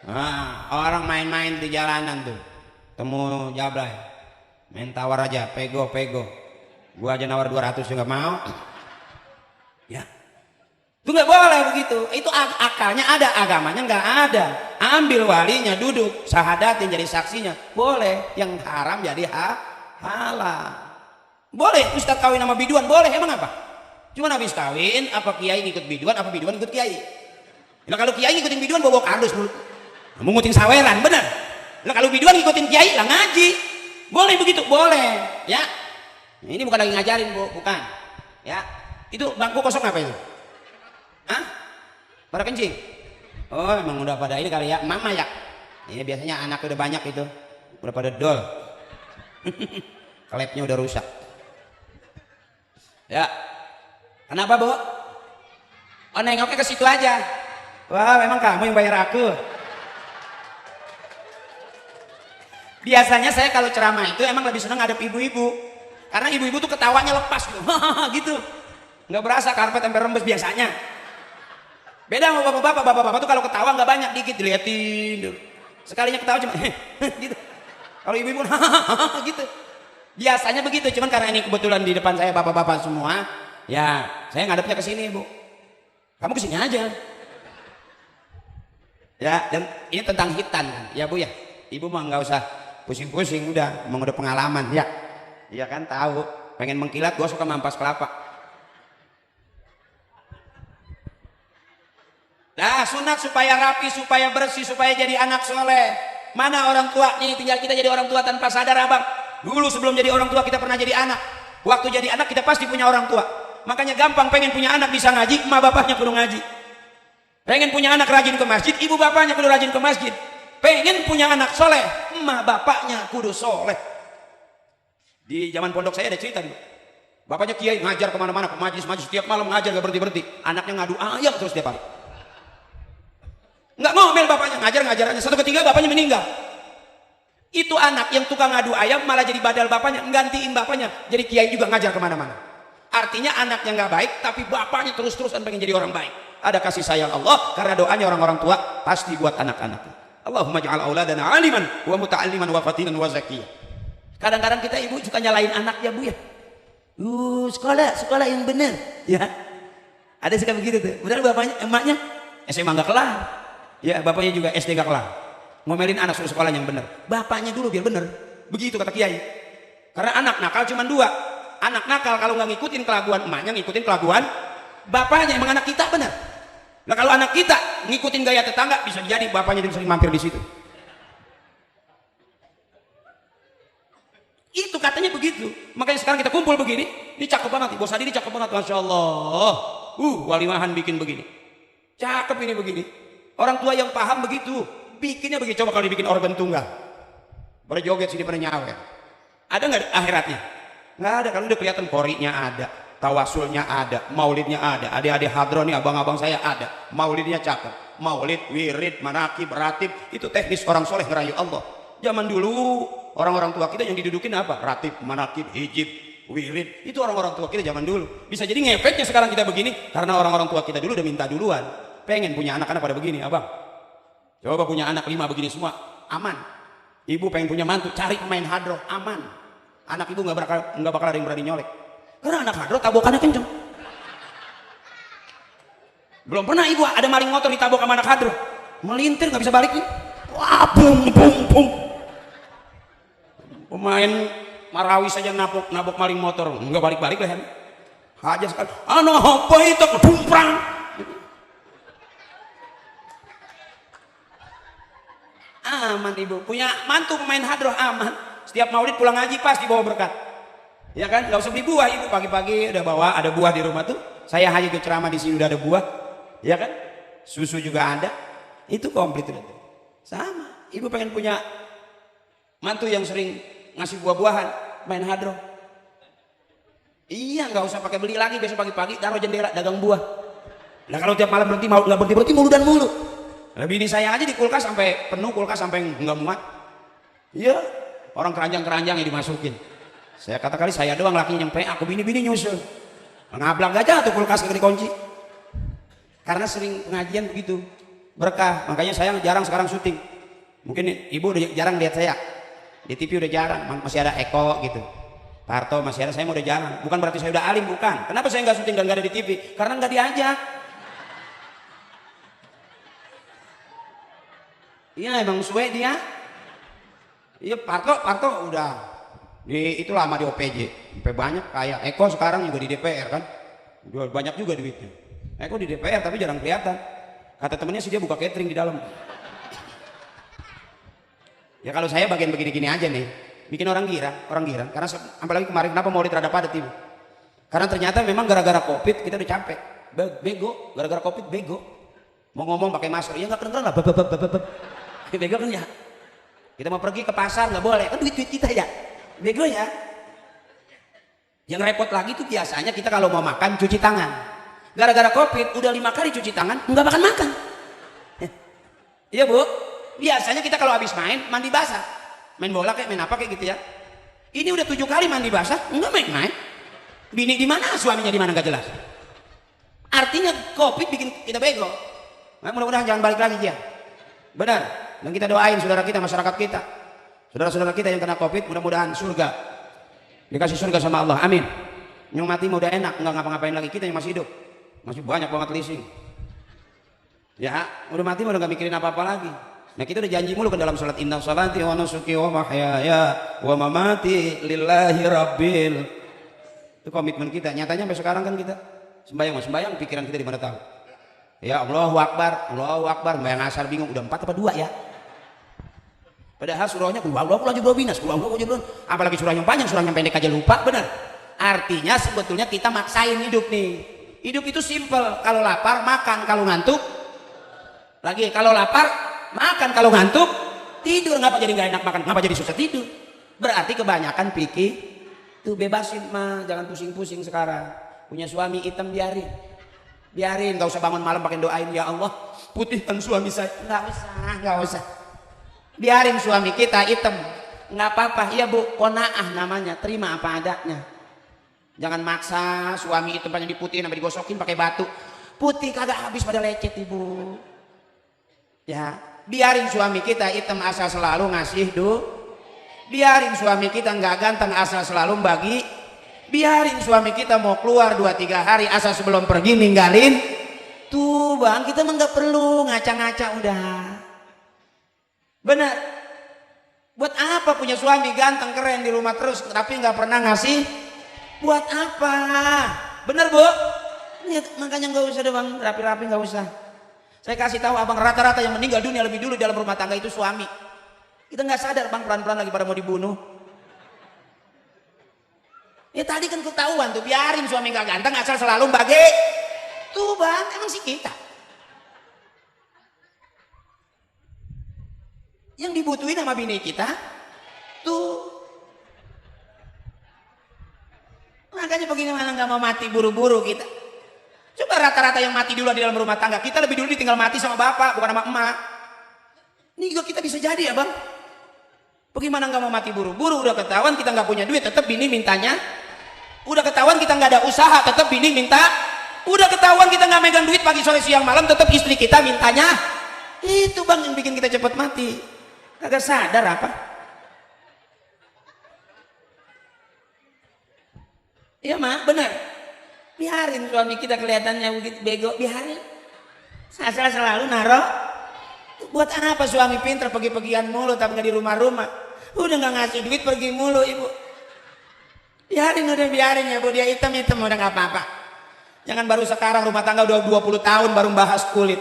Nah, orang main-main di jalanan tuh, temu jablay, main tawar aja, pego. Gua aja nawar 200 juga mau. Ya, itu nggak boleh begitu. Itu akalnya ada, agamanya nggak ada. Ambil walinya, duduk, sahadatin jadi saksinya, boleh. Yang haram jadi halal. Boleh ustadz kawin sama biduan, boleh, emang apa? Cuma habis kawin, apa kiai ngikut biduan, apa biduan ngikut kiai? Nah kalau kiai ngikutin biduan bawa kardus mulu, mengutin saweran, bener. Nah kalau biduan ngikutin kiai lah ngaji, boleh begitu, boleh, ya. Ini bukan lagi ngajarin, Bu, bukan, ya. Itu bangku kosong apa itu? Hah? Pada kencing? Oh emang udah pada ini kali ya, mama ya. Ini biasanya anak udah banyak itu, udah pada dol. Klepnya udah rusak. Ya, kenapa, Bu? Oh nengoknya ke situ aja. Wah, memang kamu yang bayar aku. Biasanya saya kalau ceramah itu emang lebih senang ngadep ibu-ibu, karena ibu-ibu tuh ketawanya lepas gitu, gitu. Nggak berasa karpet ember rembes biasanya. Beda sama bapak-bapak. Bapak-bapak tuh kalau ketawa nggak banyak, dikit diliatin. Sekalinya ketawa cuma gitu. Kalau ibu-ibu gitu. Biasanya begitu, cuman karena ini kebetulan di depan saya bapak-bapak semua, ya saya ngadepnya ke sini, Bu. Kamu ke sini aja. Ya, dan ini tentang hitan kan, ya Bu ya. Ibu mah nggak usah pusing-pusing, udah, emang udah pengalaman, ya. Iya kan tahu, pengen mengkilat, gua suka mampas kelapa. Nah, sunat supaya rapi, supaya bersih, supaya jadi anak soleh. Mana orang tua, ini tinggal kita jadi orang tua tanpa sadar, Abang. Dulu sebelum jadi orang tua kita pernah jadi anak. Waktu jadi anak kita pasti punya orang tua. Makanya gampang pengen punya anak bisa ngaji, emak bapaknya kudu ngaji. Pengen punya anak rajin ke masjid, ibu bapaknya kudu rajin ke masjid. Pengen punya anak soleh, emak bapaknya kudu soleh. Di zaman pondok saya ada cerita dulu. Bapaknya kiai ngajar kemana-mana, ke majlis-majlis setiap malam ngajar gak berhenti-berhenti. Anaknya ngadu ayam terus tiap hari. Nggak ngomel bapaknya, ngajar-ngajarannya. Satu ketiga bapaknya meninggal. Itu anak yang tukang ngadu ayam malah jadi badal bapaknya, nggantiin bapaknya. Jadi kiai juga ngajar kemana-mana. Artinya anaknya nggak baik, tapi bapaknya terus-terusan pengen jadi orang baik. Ada kasih sayang Allah, karena doanya orang-orang tua pasti buat anak-anaknya. Allahumma ja'al auladana aliman wa muta'alliman wa fatinan wa zakiyah. Kadang-kadang kita ibu suka nyalain anaknya bu ya. Sekolah yang benar. Ya. Ada suka begitu tuh. Padahal bapaknya, emaknya SMA nggak kelar. Ya, bapaknya juga SD nggak kelar. Ngomelin anak suruh sekolah yang benar. Bapaknya dulu biar benar. Begitu kata kiai. Karena anak nakal cuma dua. Anak nakal kalau nggak ngikutin kelakuan emaknya, ngikutin kelakuan bapaknya. Emang anak kita benar. Nah kalau anak kita ngikutin gaya tetangga, bisa jadi bapaknya jadi sering mampir di situ. Itu katanya begitu. Makanya sekarang kita kumpul begini. Ini cakep banget. Bos Adi ini cakep banget. Masya Allah. Walimahan bikin begini. Cakep ini begini. Orang tua yang paham begitu. Bikinnya begitu. Coba kalau dibikin organ tunggal. Pada joget sini, pada nyawer. Ada nggak akhiratnya? Nggak ada. Kalau udah kelihatan korinya ada. Tawasulnya ada. Maulidnya ada. Adik-adik hadron nih, abang-abang saya ada. Maulidnya cakep. Maulid, wirid, manakib, ratib. Itu teknis orang soleh ngerayu Allah. Zaman dulu orang-orang tua kita yang didudukin apa? Ratib, manakib, hijib, wirid. Itu orang-orang tua kita zaman dulu. Bisa jadi ngefeknya sekarang kita begini karena orang-orang tua kita dulu udah minta duluan. Pengen punya anak-anak pada begini, abang. Coba punya anak 5 begini semua, aman. Ibu pengen punya mantu, cari pemain hadroh, aman. Anak ibu nggak bakal ada yang berani nyolek. Karena anak hadroh tabokannya kenceng. Belum pernah ibu ada maling motor ditabok sama anak hadroh. Melintir nggak bisa balikin. Wah, bum bum bum. Pemain Marawi saja nabok maling motor, nggak balik-balik lah. Haja sekali. Anak apa itu kedumprang. Aman ibu, punya mantu pemain hadroh aman. Setiap maulid pulang ngaji pasti bawa berkat. Ya kan, nggak usah beli buah ibu, pagi-pagi udah bawa, ada buah di rumah tuh. Saya haji ke ceramah di sini udah ada buah, ya kan? Susu juga ada, itu komplit udah. Sama, ibu pengen punya mantu yang sering ngasih buah-buahan, main hadroh. Iya, nggak usah pakai beli lagi, besok pagi-pagi taruh jendela dagang buah. Nah kalau tiap malam berhenti mau nggak berhenti mulu dan mulu. Lebih ini saya aja di kulkas sampai penuh, kulkas sampai nggak muat. Iya, orang keranjang-keranjang yang dimasukin. Saya kata kali saya doang lakinya yang aku bini-bini nyusul. Ngablak gak jatuh kulkas kagak dikunci. Karena sering pengajian begitu. Berkah, makanya saya jarang sekarang syuting. Mungkin ibu udah jarang lihat saya. Di TV udah jarang, masih ada Eko gitu. Parto masih ada, saya mau udah jarang. Bukan berarti saya udah alim, bukan. Kenapa saya nggak syuting dan nggak ada di TV? Karena nggak diajak. Iya emang suwe dia. Iya Parto udah itu lama di OPJ, sampai banyak kayak Eko sekarang juga di DPR kan, udah banyak juga duitnya. Eko di DPR tapi jarang kelihatan. Kata temennya sih dia buka catering di dalam. Ya kalau saya bagian begini-gini aja nih, bikin orang girang. Karena apalagi kemarin kenapa mau rada padat ibu? Karena ternyata memang gara-gara COVID kita udah capek, bego. Gara-gara COVID bego. Mau ngomong pakai masker, ya nggak keren lah. Bego kan ya. Kita mau pergi ke pasar nggak boleh, kan duit kita ya. Bego ya. Yang repot lagi tuh biasanya kita kalau mau makan cuci tangan. Gara-gara COVID udah 5 kali cuci tangan, nggak makan. Iya bu. Biasanya kita kalau habis main mandi basah, main bola kayak main apa kayak gitu ya. Ini udah 7 kali mandi basah, nggak main. Bini di mana, suaminya di mana nggak jelas. Artinya COVID bikin kita bego. Nah, mudah-mudahan jangan balik lagi dia. Benar. Dan kita doain saudara kita, masyarakat kita, saudara-saudara kita yang kena COVID, mudah-mudahan surga, dikasih surga sama Allah, amin. Yang mati udah enak, nggak ngapa-ngapain lagi. Kita yang masih hidup masih banyak banget leasing. Ya udah mati udah nggak mikirin apa-apa lagi. Nah kita udah janji mulu kan dalam salat, inna salati wa nusuki wa mahyaya wa mamati lillahi rabbil. Itu komitmen kita. Nyatanya sampai sekarang kan kita sembahyang pikiran kita di mana tahu. Ya Allahu Akbar, bayang asar bingung udah 4 apa 2 ya. Padahal surahnya apalagi surah yang panjang, surah yang pendek aja lupa, benar. Artinya sebetulnya kita maksain hidup nih. Hidup itu simple, kalau lapar makan, kalau ngantuk lagi, kalau lapar makan, kalau ngantuk tidur. Ngapa jadi nggak enak makan, ngapa jadi susah tidur? Berarti kebanyakan Tuh bebasin mah, jangan pusing-pusing sekarang. Punya suami hitam biarin. Biarin, gak usah bangun malam pakai doain, ya Allah putihkan suami saya. Gak usah. Biarin suami kita hitam. Nggak apa-apa, iya bu, konaah namanya, terima apa adanya. Jangan maksa suami itu banyak diputihin sampai digosokin pakai batu. Putih kagak habis pada lecet ibu. Ya, biarin suami kita hitam asal selalu ngasih biarin suami kita nggak ganteng asal selalu bagi. Biarin suami kita mau keluar 2-3 hari asal sebelum pergi ninggalin. Tuh bang, kita mah nggak perlu ngaca-ngaca udah. Bener. Buat apa punya suami ganteng keren di rumah terus tapi nggak pernah ngasih? Buat apa? Bener bu? Ya, makanya nggak usah deh bang, rapi-rapi nggak usah. Saya kasih tahu abang, rata-rata yang meninggal dunia lebih dulu dalam rumah tangga itu suami. Kita nggak sadar bang, pelan-pelan lagi pada mau dibunuh. Ya tadi kan ketahuan tuh, biarin suami nggak ganteng asal selalu bagi. Tuh bang, emang sih kita. Yang dibutuhin sama bini kita tuh. Makanya bagaimana nggak mau mati buru-buru kita. Coba rata-rata yang mati dulu di dalam rumah tangga kita lebih dulu ditinggal mati sama bapak bukan sama emak. Ini juga kita bisa jadi ya bang. Bagaimana nggak mau mati buru-buru, udah ketahuan kita nggak punya duit tetap bini mintanya. Udah ketahuan kita nggak ada usaha tetap bini minta. Udah ketahuan kita nggak megang duit pagi sore siang malam tetap istri kita mintanya. Itu bang yang bikin kita cepat mati. Kagak sadar apa? Iya mak, bener. Biarin suami kita kelihatannya begitu bego, biarin. Asal selalu naro. Buat apa suami pinter pergi-pergian mulu tapi nggak di rumah-rumah? Udah nggak ngasih duit pergi mulu ibu. Biarin udah biarin ya bu, dia hitam-hitam udah nggak apa-apa. Jangan baru sekarang rumah tangga udah 20 tahun baru bahas kulit.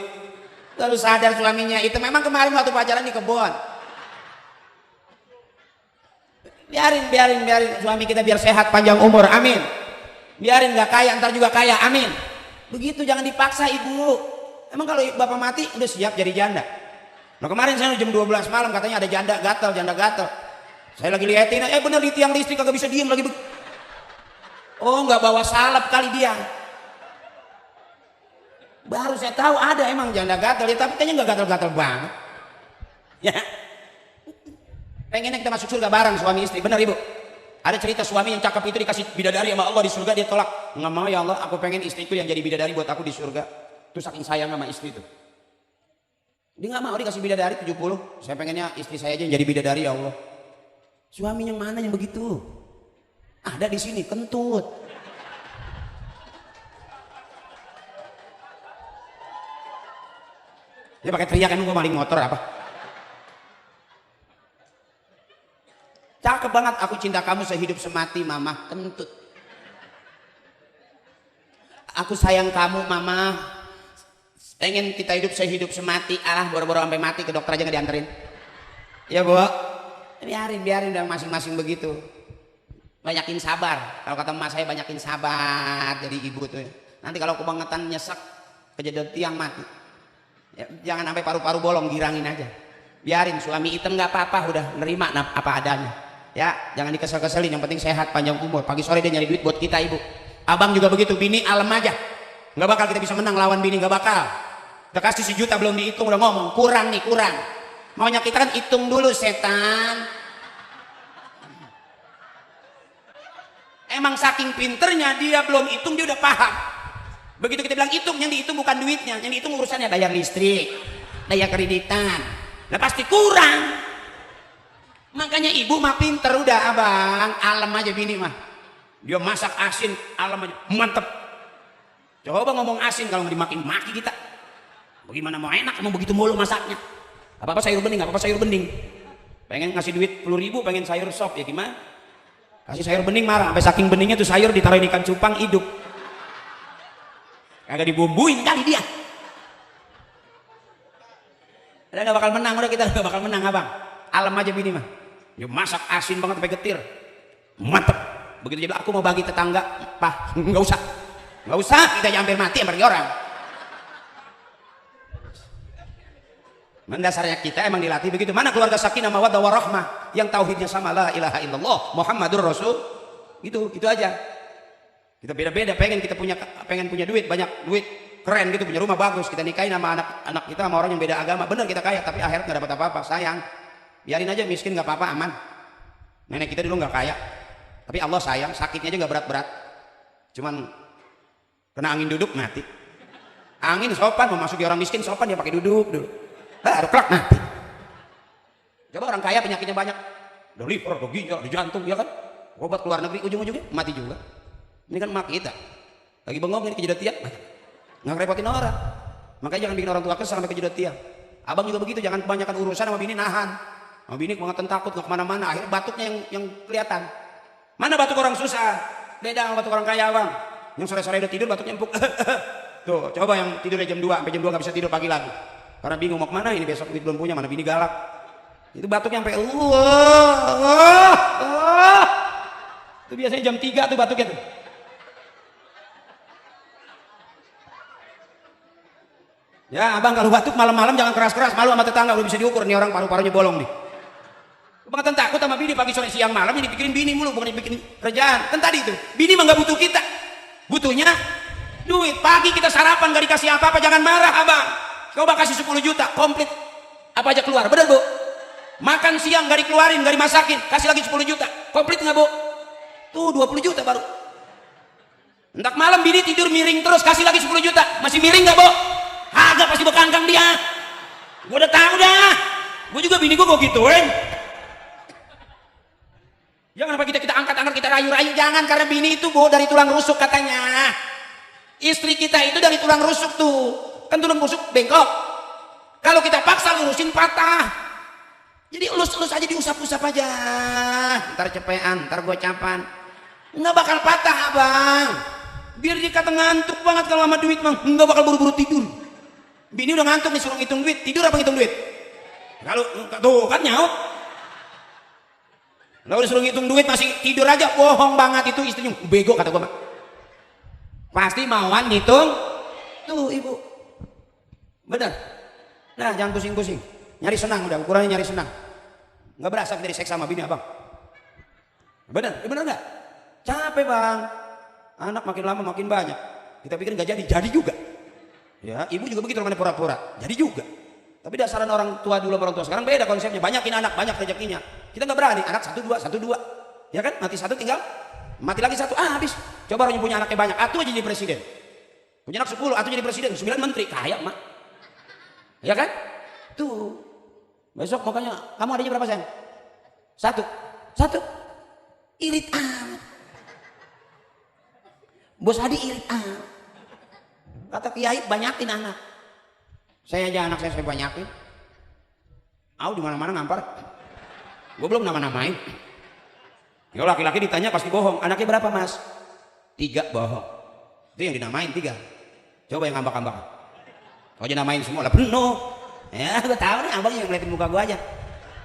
Lalu sadar suaminya itu memang kemarin waktu pacaran di kebun. Biarin suami kita biar sehat panjang umur, amin. Biarin nggak kaya ntar juga kaya, amin. Begitu jangan dipaksa ibu. Emang kalau bapak mati udah siap jadi janda. Nah kemarin saya jam 12 malam katanya ada janda gatel. Saya lagi liatin, bener di tiang listrik kagak bisa diem lagi. Oh nggak bawa salep kali dia. Baru saya tahu ada emang janda gatel ya, tapi kayaknya nggak gatel-gatel banget. Ya. Pengennya kita masuk surga bareng suami istri, benar ibu? Ada cerita suami yang cakep itu dikasih bidadari sama Allah di surga, dia tolak. Nggak mau ya Allah, aku pengen istriku yang jadi bidadari buat aku di surga. Itu saking sayang sama istri itu. Dia nggak mau dikasih bidadari 70. Saya pengennya istri saya aja yang jadi bidadari ya Allah. Suami yang mana yang begitu? Ada di sini, kentut. Dia pakai teriak, emang gue maling motor apa? Cakep banget, aku cinta kamu sehidup semati mama, kentut. Aku sayang kamu mama, pengen kita hidup sehidup semati. Boro-boro sampai mati ke dokter aja nggak dianterin. Ya bu, biarin dan masing-masing begitu. Banyakin sabar, kalau kata emak saya banyakin sabar jadi ibu tuh. Nanti kalau kebangetan nyesek kejadian tiang mati. Ya, jangan sampai paru-paru bolong, girangin aja. Biarin suami hitam nggak apa-apa, udah nerima apa adanya. Ya, jangan dikesel-keselin, yang penting sehat panjang umur. Pagi sore dia nyari duit buat kita ibu. Abang juga begitu, bini alem aja. Nggak bakal kita bisa menang lawan bini, nggak bakal. Kita kasih 1 juta belum dihitung udah ngomong kurang nih, kurang. Maunya kita kan hitung dulu setan. Emang saking pinternya dia belum hitung dia udah paham. Begitu kita bilang hitung, yang dihitung bukan duitnya, yang dihitung urusannya bayar listrik, daya kreditan. Nah pasti kurang. Makanya ibu mah pinter udah abang, alem aja bini mah. Dia masak asin, alem aja, mantep. Coba ngomong asin kalau nggak dimaki-maki kita. Bagaimana mau enak, emang begitu mulu masaknya. Apa-apa sayur bening. Pengen ngasih duit 10.000, pengen sayur sop ya gimana? Kasih sayur bening marah, sampai saking beningnya tuh sayur ditaruhin ikan cupang hidup. Kagak dibumbuin kali dia. Udah nggak bakal menang, udah kita nggak bakal menang abang. Alem aja bini mah. Dia masak asin banget sampai getir, mantep. Begitu dia bilang aku mau bagi tetangga, pak nggak usah, kita hampir mati yang pergi orang. Mendasarnya kita emang dilatih begitu. Mana keluarga sakinah mawaddah warahmah yang tauhidnya sama la ilaha illallah Muhammadur Rasul. Gitu aja. Kita beda-beda, pengen punya duit, banyak duit, keren gitu, punya rumah bagus, kita nikahin sama anak kita sama orang yang beda agama. Bener kita kaya, tapi akhirat nggak dapat apa-apa. Sayang, biarin aja miskin nggak apa-apa, aman. Nenek kita dulu nggak kaya, tapi Allah sayang, sakitnya aja nggak berat-berat. Cuman kena angin duduk mati. Angin sopan, mau masuki orang miskin sopan, dia pakai duduk dulu. Baru klak mati. Coba orang kaya penyakitnya banyak, udah liver, udah ginjal, udah jantung, ya kan? Obat keluar negeri ujung-ujungnya mati juga. Ini kan mak kita lagi bengong ini kejedot tiang, nggak ngerepotin orang. Makanya jangan bikin orang tua kesal sampai kejedot tiang. Abang juga begitu, jangan kebanyakan urusan sama bini, nahan. Sama bini banget takut nggak kemana-mana, akhirnya batuknya yang kelihatan. Mana batuk orang susah, beda sama batuk orang kaya bang. Yang sore-sore udah tidur batuknya empuk. Tuh coba yang tidurnya jam 2 sampai jam 2 nggak bisa tidur pagi lagi karena bingung mau kemana, ini besok duit belum punya, mana bini galak. Itu batuknya sampai itu biasanya jam 3 tuh batuknya tuh. Ya abang kalau batuk malam-malam jangan keras-keras, malu sama tetangga, udah bisa diukur nih orang paru-parunya bolong nih. Abang takut sama bini pagi sore siang malam, ini dipikirin bini mulu, bukan dipikirin kerjaan. Kan tadi itu bini mah nggak butuh kita, butuhnya duit. Pagi kita sarapan gak dikasih apa-apa, jangan marah abang. Coba kasih 10 juta komplit apa aja keluar, bener bu? Makan siang gak dikeluarin, gak dimasakin, kasih lagi 10 juta komplit nggak bu? Tuh 20 juta baru. Entak malam bini tidur miring terus, kasih lagi 10 juta masih miring nggak bu? Agak pasti bekangkang dia. Gue udah tahu dah. Gue juga bini gue gituin. Jangan apa kita angkat-angkat, kita rayu-rayu, jangan, karena bini itu bu dari tulang rusuk katanya. Istri kita itu dari tulang rusuk tuh. Kan tulang rusuk bengkok. Kalau kita paksa lurusin patah. Jadi elus-elus aja, diusap-usap aja. Ntar cepean, ntar gocapan. Nggak bakal patah abang. Biar dia kata ngantuk banget kalau sama duit bang. Nggak bakal buru-buru tidur. Bini udah ngantuk nih, suruh ngitung duit, tidur apa ngitung duit? Kalau tuh kan nyaut. Lalu disuruh ngitung duit masih tidur aja, bohong banget itu istrinya, bego kata gua mah. Pasti mauan ngitung. Tuh ibu, bener. Nah jangan pusing-pusing, nyari senang udah, ukurannya nyari senang. Nggak berasa dari seks sama bini abang. Bener, bener nggak? Capek bang, anak makin lama makin banyak. Kita pikir nggak jadi juga. Ya, ibu juga begitu namanya pura-pura, jadi juga. Tapi dasaran orang tua dulu sama orang tua sekarang beda konsepnya, banyakin anak, banyak rezekinya. Kita nggak berani, anak 1, 2, ya kan? Mati 1 tinggal, mati lagi 1, habis. Coba orang yang punya anaknya banyak, atuh aja jadi presiden. Punya anak 10, atuh jadi presiden, 9 menteri, kaya mak. Ya kan? Tuh. Besok makanya, kamu adanya berapa sayang? 1. Irit amat. Bos Hadi irit amat. Kata kiai banyakin anak. Saya aja anak saya banyakin. Aku di mana-mana ngampar. Gue belum nama-namain. Ya laki-laki ditanya pasti bohong. Anaknya berapa mas? 3, bohong. Itu yang dinamain 3. Coba yang ngambak-ngambak. Kau aja namain semua lah penuh. Ya gue tahu nih abang yang ngeliatin muka gue aja.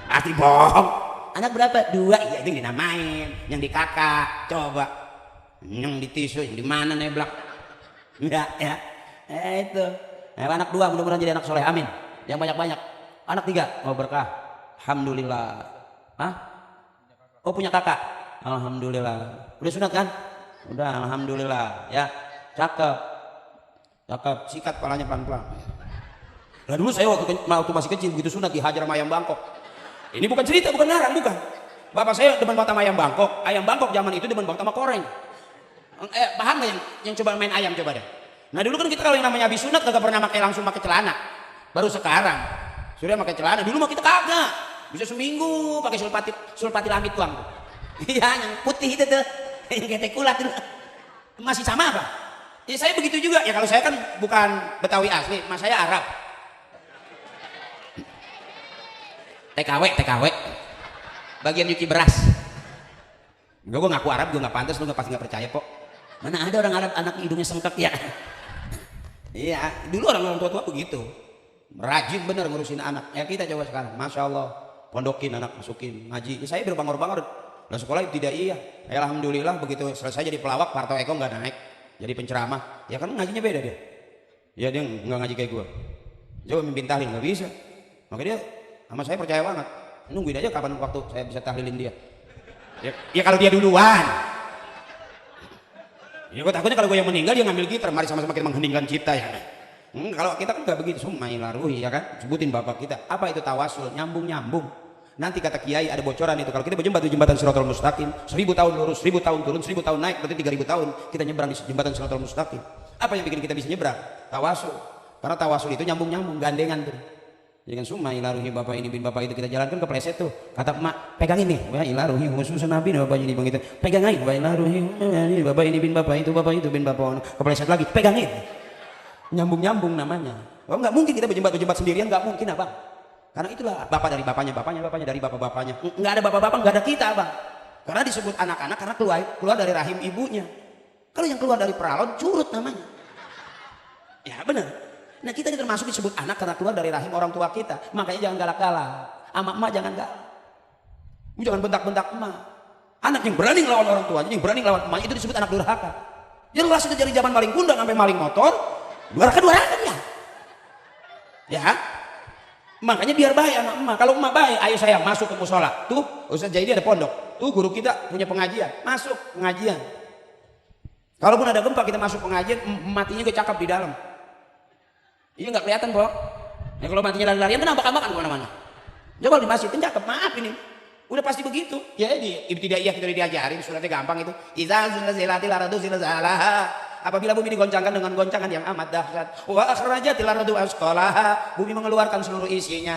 Pasti bohong. Anak berapa? 2. Iya itu yang dinamain. Yang di kakak. Coba. Yang di tisu. Yang di mana neblak. Ya. Itu. Anak 2 mudah-mudahan jadi anak soleh, amin. Yang banyak-banyak. Anak 3 mau berkah, alhamdulillah. Oh punya kakak, alhamdulillah. Udah sunat kan? Udah, alhamdulillah. Ya, cakep. Sikat palanya pelan-pelan. Lah dulu saya waktu masih kecil begitu sunat dihajar sama ayam Bangkok. Ini bukan cerita, bukan ngarang, bukan. Bapak saya demen banget sama ayam Bangkok. Ayam Bangkok zaman itu demen banget sama koreng. Paham gak yang coba main ayam coba deh. Nah dulu kan kita kalau yang namanya habis sunat kagak pernah langsung pakai celana. Baru sekarang sudah pakai celana. Dulu mah kita kagak. Bisa seminggu pakai sulfatil amid tuang. Iya yang putih itu tuh. Yang kayak kulat itu. Masih sama apa? Ya saya begitu juga. Ya kalau saya kan bukan Betawi asli, mas saya Arab. TKW. Bagian nyuci beras. Gue ngaku Arab, gue nggak pantas, lu pasti nggak percaya kok. Mana ada orang Arab anak hidungnya sengkak ya? Iya, dulu orang tua begitu, rajin bener ngurusin anak. Ya kita coba sekarang, masya Allah, pondokin anak, masukin ngaji. Ya, saya berbangor-bangor, lah sekolah tidak iya. Ya, alhamdulillah begitu selesai jadi pelawak, Parto Eko nggak naik, jadi penceramah. Ya kan ngajinya beda dia. Ya dia nggak ngaji kayak gue. Coba mimpin tahlil nggak bisa. Makanya dia sama saya percaya banget. Nungguin aja kapan waktu saya bisa tahlilin dia. Ya kalau dia duluan. Ya gue takutnya kalau gue yang meninggal dia ngambil gitar, mari sama-sama kita mengheningkan cipta ya. Kalau kita kan nggak begitu, Sumailah ruhi ya kan, sebutin bapak kita. Apa itu tawasul? Nyambung. Nanti kata kiai ada bocoran itu, kalau kita berjembat di jembatan Shiratal Mustaqim, 1000 tahun lurus, 1000 tahun turun, 1000 tahun naik, berarti 3000 tahun kita nyebrang di jembatan Shiratal Mustaqim. Apa yang bikin kita bisa nyebrang? Tawasul. Karena tawasul itu nyambung, gandengan tuh. Jadi kan Sumailah ruhi bapak ini bin bapak itu kita jalankan ke pleset tuh. Kata emak, pegang ini, wa ilah ruhi khusus nabi bapak ini begitu. Pegangin, wa ilah ruhi bapak ini bin bapak itu bin bapak. Kepleset lagi, pegangin. Nyambung namanya. Oh, nggak mungkin kita berjembat sendirian, nggak mungkin abang. Karena itulah bapak dari bapaknya dari bapak-bapaknya. Nggak ada bapak-bapak, nggak ada kita abang. Karena disebut anak-anak karena keluar dari rahim ibunya. Kalau yang keluar dari peralon curut namanya. Ya benar. Nah kita termasuk disebut anak karena keluar dari rahim orang tua kita. Makanya jangan galak-galak. Sama emak jangan galak. Jangan bentak-bentak emak. Anak yang berani ngelawan orang tuanya, yang berani ngelawan emak itu disebut anak durhaka. Jelas itu dari zaman maling kundang sampai maling motor. Durhaka ya. Ya. Makanya biar baik anak emak. Kalau emak baik, ayo sayang masuk ke musola. Tuh, Ustaz Jaidi ada pondok. Tuh guru kita punya pengajian. Masuk pengajian. Kalaupun ada gempa kita masuk pengajian, matinya gue cakap di dalam. Iya nggak kelihatan kok. Ya kalau matinya lari-larian kan ambak-ambakan kemana-mana. Coba di masjid kan cakep, maaf ini. Udah pasti begitu. Ya di ibtidaiyah kita udah diajarin, suratnya gampang itu. Iza zilzalatil ardu zilzalaha. Apabila bumi digoncangkan dengan goncangan yang amat dahsyat, wa akhrajatil ardu asqalaha, bumi mengeluarkan seluruh isinya.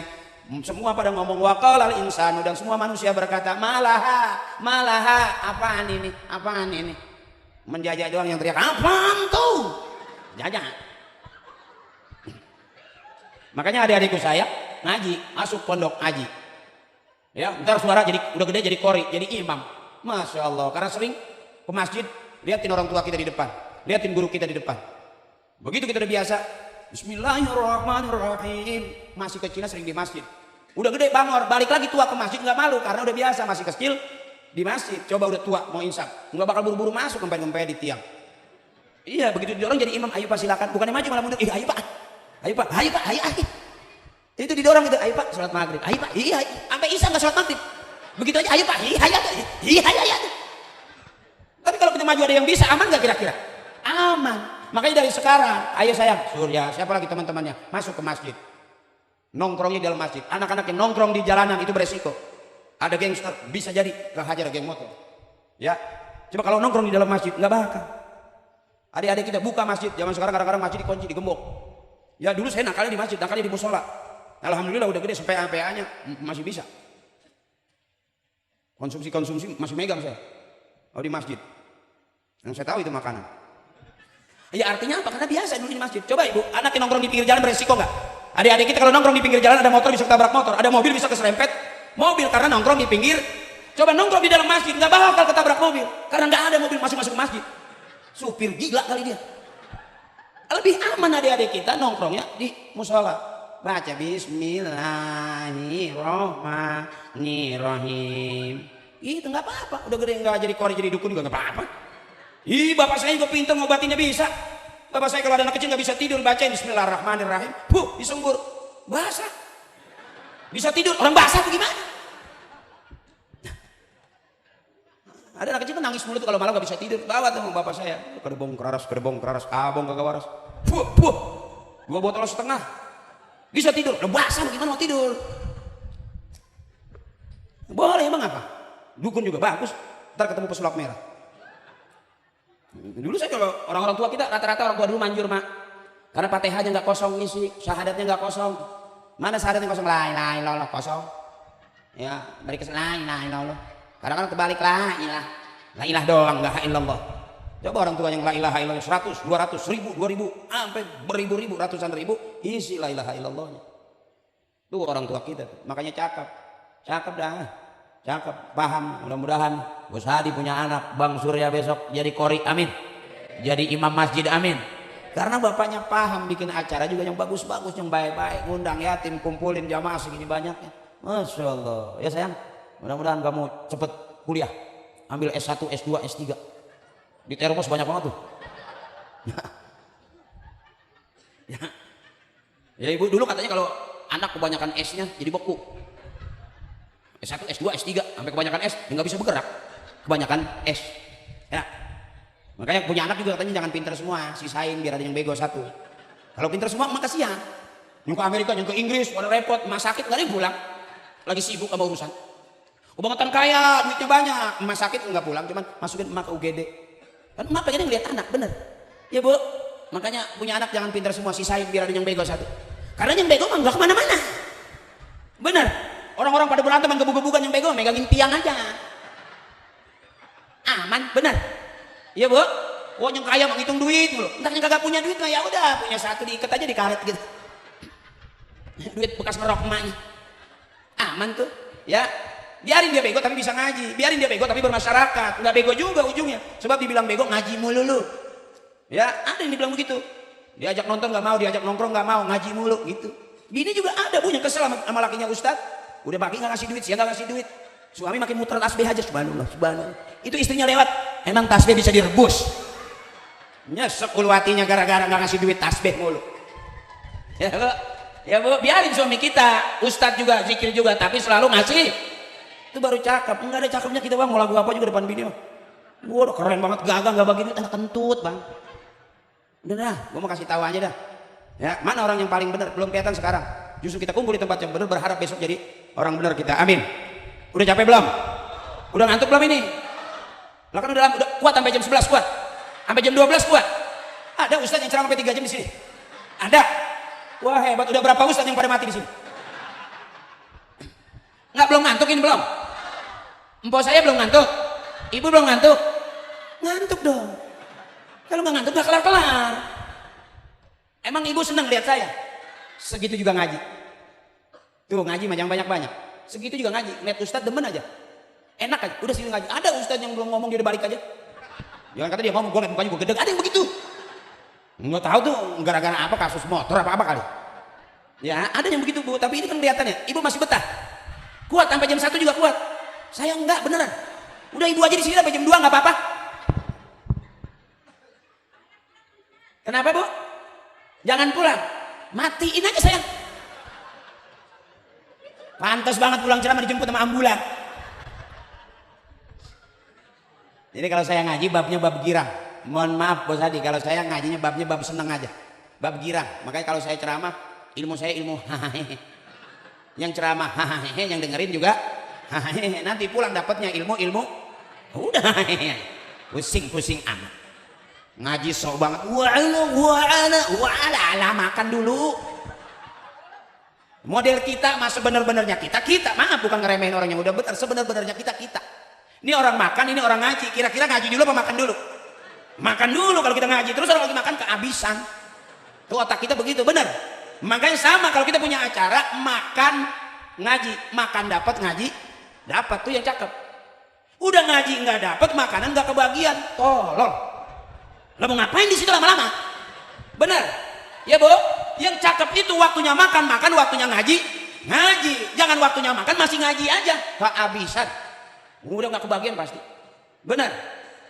Semua pada ngomong waqalal insanu, dan semua manusia berkata malaha, apaan ini? Menjajah doang yang teriak, apaan tuh? Jajah. Makanya adik-adikku saya ngaji, masuk pondok ngaji. Ya, ntar suara udah gede jadi qori, jadi imam. Masya Allah, karena sering ke masjid, liatin orang tua kita di depan. Lihatin guru kita di depan. Begitu kita udah biasa, Bismillahirrahmanirrahim. Masih kecilnya sering di masjid. Udah gede bangor, balik lagi tua ke masjid nggak malu karena udah biasa masih kecil di masjid. Coba udah tua mau insaf, nggak bakal buru-buru masuk ngempet-ngempet di tiang. Iya, begitu didorong jadi imam, ayo Pak silakan. Bukannya maju malah mundur. Ayo Pak. Itu didorong itu, ayo Pak sholat maghrib. Ayo Pak, iya. Sampai isya nggak sholat maghrib. Begitu aja, ayo Pak, iya. Tapi kalau kita maju ada yang bisa, aman nggak kira-kira? Aman. Makanya dari sekarang, ayo sayang, Surya, siapa lagi teman-temannya, masuk ke masjid. Nongkrongnya di dalam masjid. Anak-anak yang nongkrong di jalanan itu beresiko. Ada gangster, bisa jadi kehajar geng motor. Ya, coba kalau nongkrong di dalam masjid, nggak bakal. Adik-adik kita buka masjid, zaman sekarang kadang-kadang masjid dikunci, digembok. Ya dulu saya nakalnya di masjid, nakalnya di musola. Alhamdulillah udah gede sampai PA-nya masih bisa. Konsumsi masih megang saya. Oh di masjid. Yang saya tahu itu makanan. Ya artinya apa? Karena biasa dulu di masjid. Coba ibu, anak yang nongkrong di pinggir jalan beresiko nggak? Adik-adik kita kalau nongkrong di pinggir jalan ada motor bisa ketabrak motor, ada mobil bisa keserempet mobil karena nongkrong di pinggir. Coba nongkrong di dalam masjid nggak bakal ketabrak mobil karena nggak ada mobil masuk ke masjid. Supir gila kali dia. Lebih aman adik-adik kita nongkrongnya di musola. Baca Bismillahirrahmanirrahim. Itu nggak apa-apa. Udah gede nggak jadi qori jadi dukun juga nggak apa-apa. Ih, bapak saya juga pintar ngobatinnya bisa. Bapak saya kalau ada anak kecil nggak bisa tidur bacain Bismillahirrahmanirrahim. Disembur basah. Bisa tidur orang basah bagaimana? Ada anak kecil kan nangis mulu tuh kalau malam nggak bisa tidur. Bawa tuh bapak saya. Kedebong keraras, abong kagak waras. Dua botol setengah. Bisa tidur. Udah basah bagaimana mau tidur? Boleh emang apa? Dukun juga bagus. Ntar ketemu pesulap merah. Dulu saya kalau orang-orang tua kita rata-rata orang tua dulu manjur mak. Karena Fatihahnya nggak kosong isi, syahadatnya nggak kosong. Mana syahadatnya kosong? La ilaha illallah kosong. Ya, balik ke la ilaha illallah. Kadang-kadang terbalik la ilah doang la illallah. Coba orang tua yang la ilaha illallah 100, 200, 1000, 2000, sampai beribu-ribu, ratusan ribu isi la ilaha illallahnya. Tuh orang tua kita tuh. Makanya cakep dah. Cakep, paham, mudah-mudahan Gus Hadi punya anak, Bang Surya besok jadi qori, amin. Jadi imam masjid, amin. Karena bapaknya paham bikin acara juga yang bagus-bagus, yang baik-baik, ngundang yatim, kumpulin jamaah segini banyaknya. Masya Allah. Ya sayang, mudah-mudahan kamu cepet kuliah, ambil S1, S2, S3. Di Termos banyak banget tuh. Ya ibu dulu katanya kalau anak kebanyakan S-nya jadi beku. S1, S2, S3 sampai kebanyakan S nggak bisa bergerak, kebanyakan S ya. Makanya punya anak juga katanya jangan pinter semua, sisain biar ada yang bego satu. Kalau pinter semua emak kasihan. Yang ke Amerika, yang ke Inggris, pada repot, emak sakit nggak ada yang pulang. Lagi sibuk sama urusan. Kebangetan kaya, duitnya banyak, emak sakit nggak pulang, cuman masukin emak ke UGD. Kan emak pengen ngeliat anak, bener. Ya bu, makanya punya anak jangan pinter semua, sisain biar ada yang bego satu. Karena yang bego mah nggak kemana-mana. Bener. Orang-orang pada berantem yang gebuk-gebukan, yang bego megangin tiang aja. Aman, bener. Iya bu, oh yang kaya menghitung duit loh. Entar yang kagak punya duit mah ya udah punya satu diikat aja di karet gitu. Duit bekas ngerok emaknya. Aman tuh, ya. Biarin dia bego tapi bisa ngaji. Biarin dia bego tapi bermasyarakat. Nggak bego juga ujungnya. Sebab dibilang bego ngaji mulu lu. Ya, ada yang dibilang begitu. Diajak nonton nggak mau, diajak nongkrong nggak mau, ngaji mulu gitu. Bini juga ada bu yang kesel sama lakinya Ustad. Udah pagi nggak ngasih duit, siang nggak ngasih duit. Suami makin muter tasbih aja, subhanallah, subhanallah. Itu istrinya lewat, emang tasbih bisa direbus. Nyesek ulu hatinya gara-gara nggak ngasih duit tasbih mulu. Ya bu, biarin suami kita, Ustadz juga, zikir juga, tapi selalu ngasih. Itu baru cakep. Enggak ada cakepnya kita bang, mau lagu apa juga depan bini mah. Gua udah keren banget, gagah nggak bagi duit, anak kentut bang. Udah dah, gua mau kasih tahu aja dah. Ya, mana orang yang paling benar? Belum kelihatan sekarang. Justru kita kumpul di tempat yang benar, berharap besok jadi orang benar kita. Amin. Udah capek belum? Udah ngantuk belum ini? Lah kan udah kuat sampai jam 11 kuat. Sampai jam 12 kuat. Ada ustadz yang ceramah sampai 3 jam di sini. Ada. Wah hebat. Udah berapa ustadz yang pada mati di sini? Enggak, belum ngantuk ini belum? Empok saya belum ngantuk. Ibu belum ngantuk. Ngantuk dong. Kalau nggak ngantuk nggak kelar-kelar. Emang ibu senang lihat saya? Segitu juga ngaji. Tuh ngaji mah jangan banyak-banyak. Segitu juga ngaji. Lihat ustadz demen aja. Enak aja. Udah sini ngaji. Ada ustadz yang belum ngomong dia udah balik aja. Jangan kata dia ngomong, gue liat mukanya gue gedeg. Ada yang begitu. Nggak tahu tuh gara-gara apa, kasus motor apa kali. Ya ada yang begitu bu. Tapi ini kan kelihatannya. Ibu masih betah. Kuat sampai jam 1 juga kuat. Saya enggak beneran. Udah ibu aja di sini sampai jam 2 nggak apa-apa. Kenapa bu? Jangan pulang. Matiin aja sayang. Pantas banget pulang ceramah dijemput sama ambulan. Jadi kalau saya ngaji babnya bab girang. Mohon maaf bos Hadi, kalau saya ngajinya babnya bab seneng aja. Bab girang. Makanya kalau saya ceramah, ilmu saya ilmu hahaha. Yang ceramah hahaha, yang dengerin juga hahaha. Nanti pulang dapatnya ilmu-ilmu. Udah pusing-pusing amat. Ngaji sok banget. Wa'ala makan dulu. Model kita mah sebenar-benarnya kita maaf bukan ngeremehin orang yang udah benar, sebenar-benarnya kita. Ini orang makan, ini orang ngaji. Kira-kira ngaji dulu apa makan dulu? Makan dulu kalau kita ngaji. Terus orang lagi makan kehabisan. Tuh otak kita begitu, benar. Makanya sama kalau kita punya acara makan ngaji, makan dapat ngaji dapat, tuh yang cakep. Udah ngaji nggak dapat, makanan nggak kebagian, tolol. Lo mau ngapain di situ lama-lama? Benar, ya bu. Yang cakep itu waktunya makan, waktunya ngaji. Jangan waktunya makan masih ngaji aja, kehabisan. Udah nggak kebagian pasti. Benar,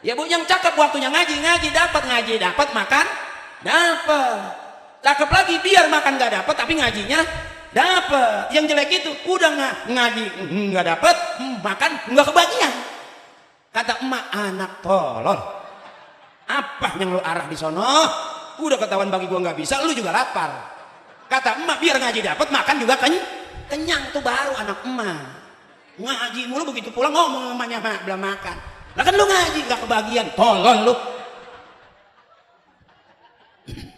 ya bu. Yang cakep waktunya ngaji dapat, makan dapat. Cakep lagi biar makan nggak dapat tapi ngajinya dapat. Yang jelek itu udah ngaji nggak dapat, makan nggak kebagian. Kata emak, anak tolol. Apa yang lu arah di sono? Udah ketahuan bagi gua nggak bisa, lu juga lapar. Kata emak biar ngaji dapat, makan juga kenyang. Tuh baru anak emak. Ngaji mulu begitu pulang ngomong mamanya mak belum makan. Lah kan lu ngaji nggak kebagian, tolol lu.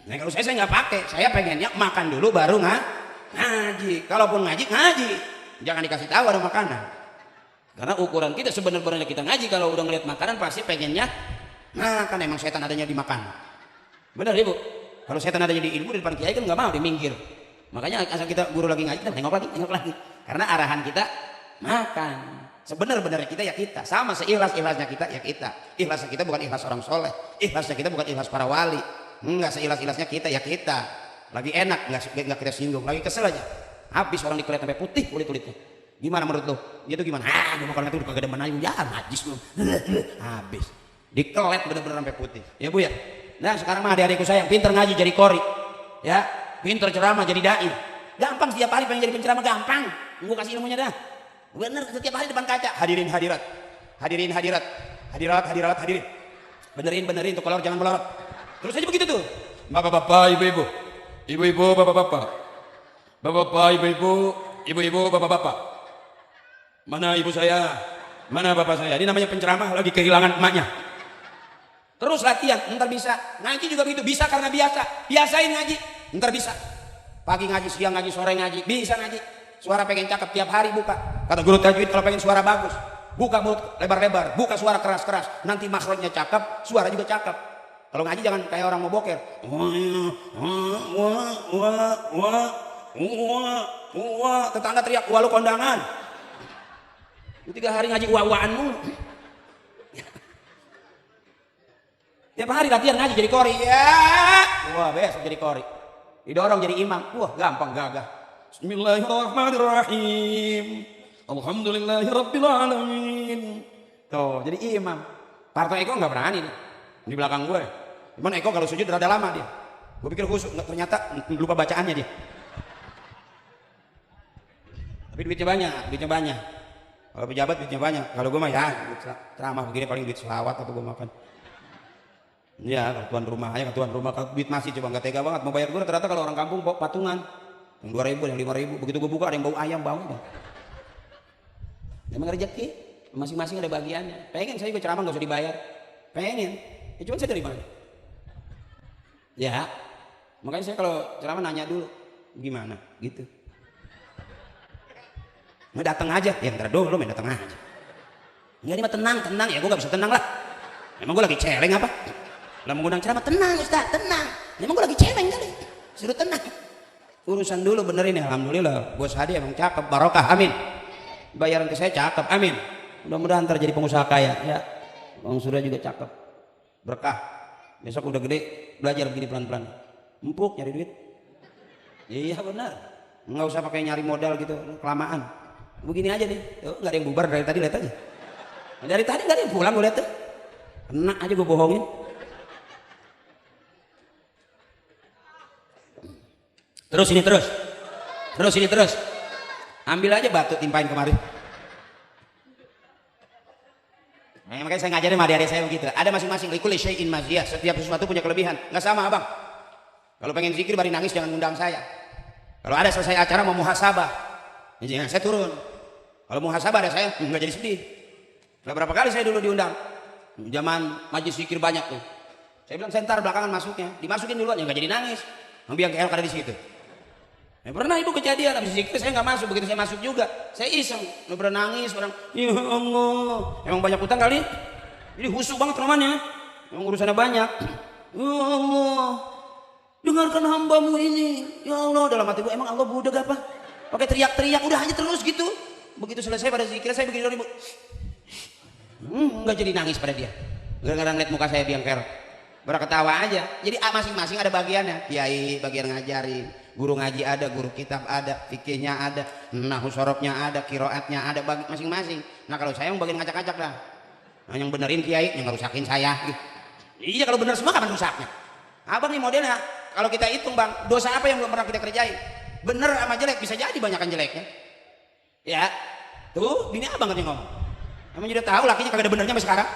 Nah kalau saya nggak pakai, saya pengennya makan dulu baru ngaji. Kalaupun ngaji, jangan dikasih tahu ada makanan. Karena ukuran kita sebenarnya kita ngaji, kalau udah ngeliat makanan pasti pengennya makan. Emang setan adanya di makan. Benar ibu. Kalau setan adanya di ilmu di depan kiai kan nggak mau, di minggir. Makanya asal kita guru lagi ngaji, kita tengok lagi. Karena arahan kita makan. Sebenar-benarnya kita ya kita. Sama seikhlas-ikhlasnya kita ya kita. Ikhlasnya kita bukan ikhlas orang soleh. Ikhlasnya kita bukan ikhlas para wali. Enggak, seikhlas-ikhlasnya kita ya kita. Lagi enak nggak kita singgung, lagi kesel aja. Habis orang dikelet sampai putih kulit-kulitnya. Gimana menurut lo? Dia tuh gimana? Dia mau kalau itu udah kagak demen aja, ya najis lu. Habis. Dikelet bener-bener sampai putih. Ya bu ya. Nah sekarang mah adik-adikku sayang pinter ngaji jadi kori. Ya, pinter ceramah jadi dai. Gampang setiap hari pengen jadi penceramah gampang. Gua kasih ilmunya dah. Bener setiap hari depan kaca. Hadirin hadirat. Benerin tuh kolor jangan melorot. Terus aja begitu tuh. Bapak-bapak, ibu-ibu. Ibu-ibu, bapak-bapak. Bapak-bapak, ibu-ibu. Ibu-ibu, bapak-bapak. Mana ibu saya? Mana bapak saya? Ini namanya penceramah lagi kehilangan emaknya. Terus latihan, ntar bisa. Ngaji juga begitu, bisa karena biasa. Biasain ngaji, ntar bisa. Pagi ngaji, siang ngaji, sore ngaji, bisa ngaji. Suara pengen cakep tiap hari buka. Kata guru tajwid kalau pengen suara bagus, buka mulut lebar-lebar, buka suara keras-keras. Nanti makhrajnya cakep, suara juga cakep. Kalau ngaji jangan kayak orang mau boker. Tetangga teriak, wah lu kondangan. 3 hari ngaji wah-wahan mulu. Tiap hari latihan ngaji jadi kori. Ya. Wah, besok jadi kori. Didorong jadi imam. Wah, gampang gagah. Bismillahirrahmanirrahim. Alhamdulillahirabbil alamin. Tuh, jadi imam. Parto Eko enggak berani nih. Di belakang gue. Cuman Eko kalau sujud rada lama dia. Gue pikir khusyuk, ternyata lupa bacaannya dia. Tapi duitnya banyak. Kalau pejabat duitnya banyak. Kalau gue mah ya ceramah begini paling duit selawat atau gue makan. Ya, kalau tuan rumah aja, tuan rumah kalau duit masih coba nggak tega banget mau bayar gue. Ternyata kalau orang kampung bawa patungan yang 2.000, yang 5.000, begitu gue buka ada yang bau ayam bau. Emang rezeki, masing-masing ada bagiannya. Pengen saya juga ceramah nggak usah dibayar, pengen. Ya cuma saya dari mana? Ya, makanya saya kalau ceramah nanya dulu gimana, gitu. Mau datang aja, ya ntar dulu main datang aja. Nggak ini mah tenang ya, gue nggak bisa tenang lah. Emang gue lagi celeng apa? Lah mengundang ceramah tenang Ustaz, tenang. Emang gue lagi celeng kali. Suruh tenang. Urusan dulu benerin ya, alhamdulillah. Bos Hadi emang cakep, barokah, amin. Bayaran ke saya cakep, amin. Mudah-mudahan ntar jadi pengusaha kaya, ya. Bang Surya juga cakep, berkah. Besok udah gede, belajar begini pelan-pelan. Empuk nyari duit. Iya benar. Nggak usah pakai nyari modal gitu, kelamaan. Begini aja nih, tuh, nggak ada yang bubar dari tadi, lihat aja. Dari tadi nggak ada yang pulang, gue lihat tuh. Kena aja gue bohongin. Terus ini terus. Ambil aja batu timpain kemarin. Nah, makanya saya ngajarin sama adik-adik saya begitu. Ada masing-masing likulli syai'in maziyah. Setiap sesuatu punya kelebihan. Nggak sama abang. Kalau pengen zikir bari nangis jangan ngundang saya. Kalau ada selesai acara mau muhasabah, ya, saya turun. Kalau muhasabah ada saya nggak jadi sedih. Berapa kali saya dulu diundang. Zaman majlis zikir banyak tuh. Saya bilang sentar belakangan masuknya. Dimasukin duluan ya nggak jadi nangis. Biang KL ada di situ. Ya, pernah ibu kejadian habis zikir saya nggak masuk, begitu saya masuk juga saya iseng, nggak pernah nangis orang. Ya Allah, emang banyak utang kali, jadi husuk banget rumahnya, emang urusannya banyak. Ya Allah, dengarkan hambamu ini, ya Allah. Dalam hati gue emang Allah budak apa? Pakai teriak-teriak udah aja terus gitu. Begitu selesai pada zikir saya begini ibu, nggak jadi nangis pada dia. Gara-gara ngeliat muka saya biang kerok, berketawa aja. Jadi masing-masing ada bagiannya. Kiai bagian ngajarin, guru ngaji ada, guru kitab ada, fikihnya ada, nahwu sorofnya ada, kiroatnya ada, masing-masing. Nah kalau saya yang bagian ngacak-ngacak dah. Nah, yang benerin kiai, yang ngerusakin saya. Iya kalau bener semua kapan rusaknya? Abang nih modelnya. Kalau kita hitung bang, dosa apa yang belum pernah kita kerjain? Bener sama jelek bisa jadi banyakan jeleknya. Ya, tuh bini abang katanya ngomong. Emang udah tahu lakinya kagak ada benernya sampai sekarang.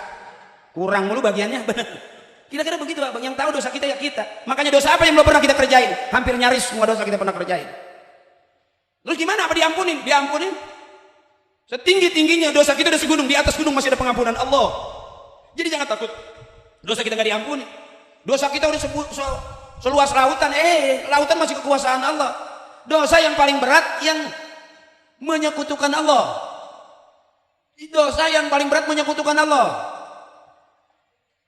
Kurang mulu bagiannya bener. Kira-kira begitu abang, yang tahu dosa kita ya kita. Makanya dosa apa yang belum pernah kita kerjain? Hampir nyaris semua dosa kita pernah kerjain. Terus gimana apa diampunin? Diampunin. Setinggi-tingginya dosa kita udah segunung, di atas gunung masih ada pengampunan Allah. Jadi jangan takut. Dosa kita nggak diampuni. Dosa kita udah seluas lautan, lautan masih kekuasaan Allah. Dosa yang paling berat yang menyekutukan Allah. Dosa yang paling berat menyekutukan Allah.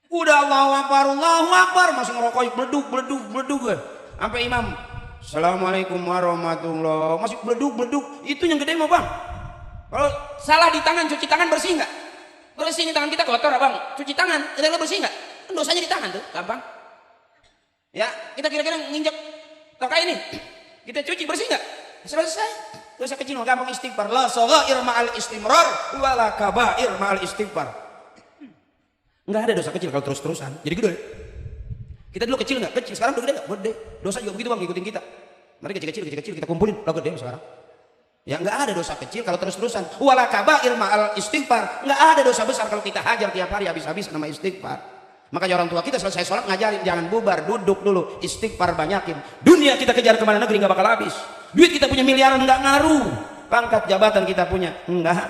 Udah Allahu Akbar masih ngerokok beleduk sampai imam Assalamualaikum warahmatullah masih beleduk itu yang gede mau bang. Kalau salah di tangan, cuci tangan bersih nggak? Bersih, tangan kita kotor abang, cuci tangan kira-kira bersih nggak? Kan dosanya di tangan tuh gampang ya. Kita kira-kira nginjek toka ini kita cuci bersih nggak? Selesai. Dosa kecil gampang istighfar. La shaghair ma'al istimrar wala kabair ma'al istighfar. Nggak ada dosa kecil kalau terus-terusan jadi gede. Kita dulu kecil nggak? Kecil. Sekarang udah gede nggak? Gede. Dosa juga begitu bang, ngikutin kita. Mari kecil-kecil kita kumpulin, lah gede sekarang. Ya nggak ada dosa kecil kalau terus-terusan. Wala kabair ma'al istighfar. Nggak ada dosa besar kalau kita hajar tiap hari habis-habis nama istighfar. Makanya orang tua kita selesai sholat ngajarin, jangan bubar, duduk dulu, istighfar banyakin. Dunia kita kejar kemana negeri nggak bakal habis. Duit kita punya miliaran nggak ngaruh. Pangkat jabatan kita punya enggak.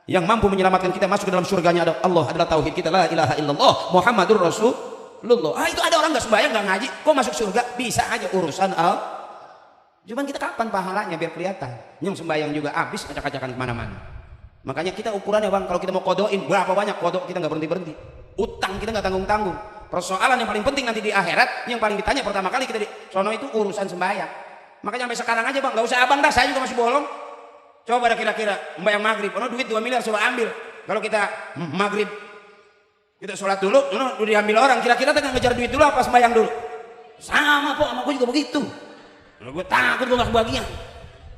Yang mampu menyelamatkan kita masuk ke dalam surganya Allah adalah tauhid kita, la ilaha illallah Muhammadur Rasulullah. Itu ada orang nggak sembahyang nggak ngaji, kok masuk surga? Bisa aja urusan Cuman kita kapan pahalanya biar kelihatan. Yang sembahyang juga habis acak-acakan kemana-mana. Makanya kita ukurannya bang, kalau kita mau kodoin berapa banyak kodok kita nggak berhenti. Utang kita nggak tanggung-tanggung. Persoalan yang paling penting nanti di akhirat, yang paling ditanya pertama kali kita di sono itu urusan sembahyang. Makanya sampai sekarang aja bang, nggak usah abang dah, saya juga masih bolong. Coba dah kira-kira sembahyang maghrib, duit 2 miliar coba ambil. Kalau kita maghrib kita sholat dulu, udah diambil orang. Kira-kira kita ngejar duit dulu apa sembahyang dulu? Sama kok, sama gue juga begitu. Gue takut gue nggak kebagian.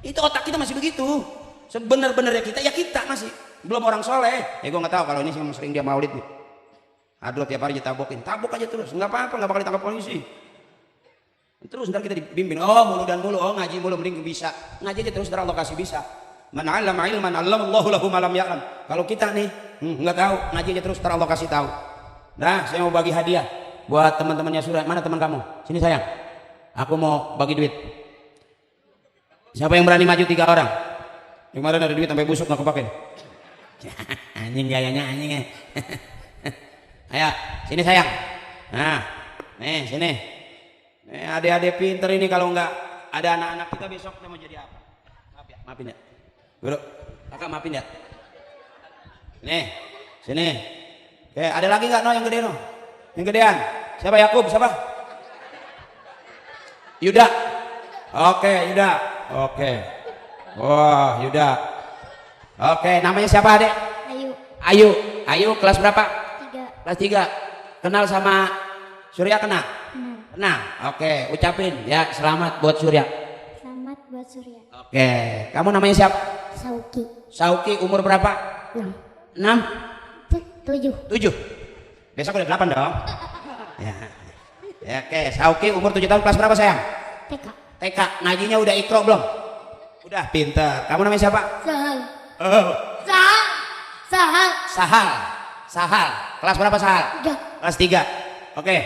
Itu otak kita masih begitu. Sebenar-benarnya kita ya kita masih belum orang soleh. Ya gue nggak tahu kalau ini sering dia maulid nih. Aduh tiap hari ditabokin, tabok aja terus, nggak apa-apa, nggak bakal ditangkap polisi. Terus ntar kita dibimbing, mulu dan mulu, ngaji mulu, mending bisa ngaji aja terus, ntar Allah kasih bisa. Man 'allama ilman 'allamallahu lahu ma lam ya'lam. Kalau kita nih nggak tahu, ngaji aja terus, ntar Allah kasih tahu. Nah, saya mau bagi hadiah buat teman-temannya Surya. Mana teman kamu? Sini sayang, aku mau bagi duit. Siapa yang berani maju 3 orang? Kemarin ada duit sampai busuk nggak kepake. Anjing gayanya anjing ya. Ayo, sini sayang. Nah, nih sini. Nih adik-adik pinter ini, kalau nggak ada anak-anak kita besok kita mau jadi apa? Maaf ya, maafin ya. Bro, kakak maafin ya. Nih, sini. Oke, ada lagi nggak yang gede Yang gedean. Siapa Yakub? Siapa? Yuda. Oke, Yuda. Oke. Wah, Yuda. Oke, namanya siapa adek? Ayu. Ayu kelas berapa? Kelas 3. Kenal sama Surya kenal? Kenal. Oke, ucapin ya selamat buat Surya. Selamat buat Surya. Oke, kamu namanya siapa? Sauki. Sauki, umur berapa? 6. 7. Besok udah 8 dong. Ya. Ya, oke, Sauki umur 7 tahun, kelas berapa sayang? TK. Ngajinya udah ikro belum? Udah, pinter. Kamu namanya siapa? Sahal. Sahal. Kelas berapa Sahal? 3. Kelas 3. Oke.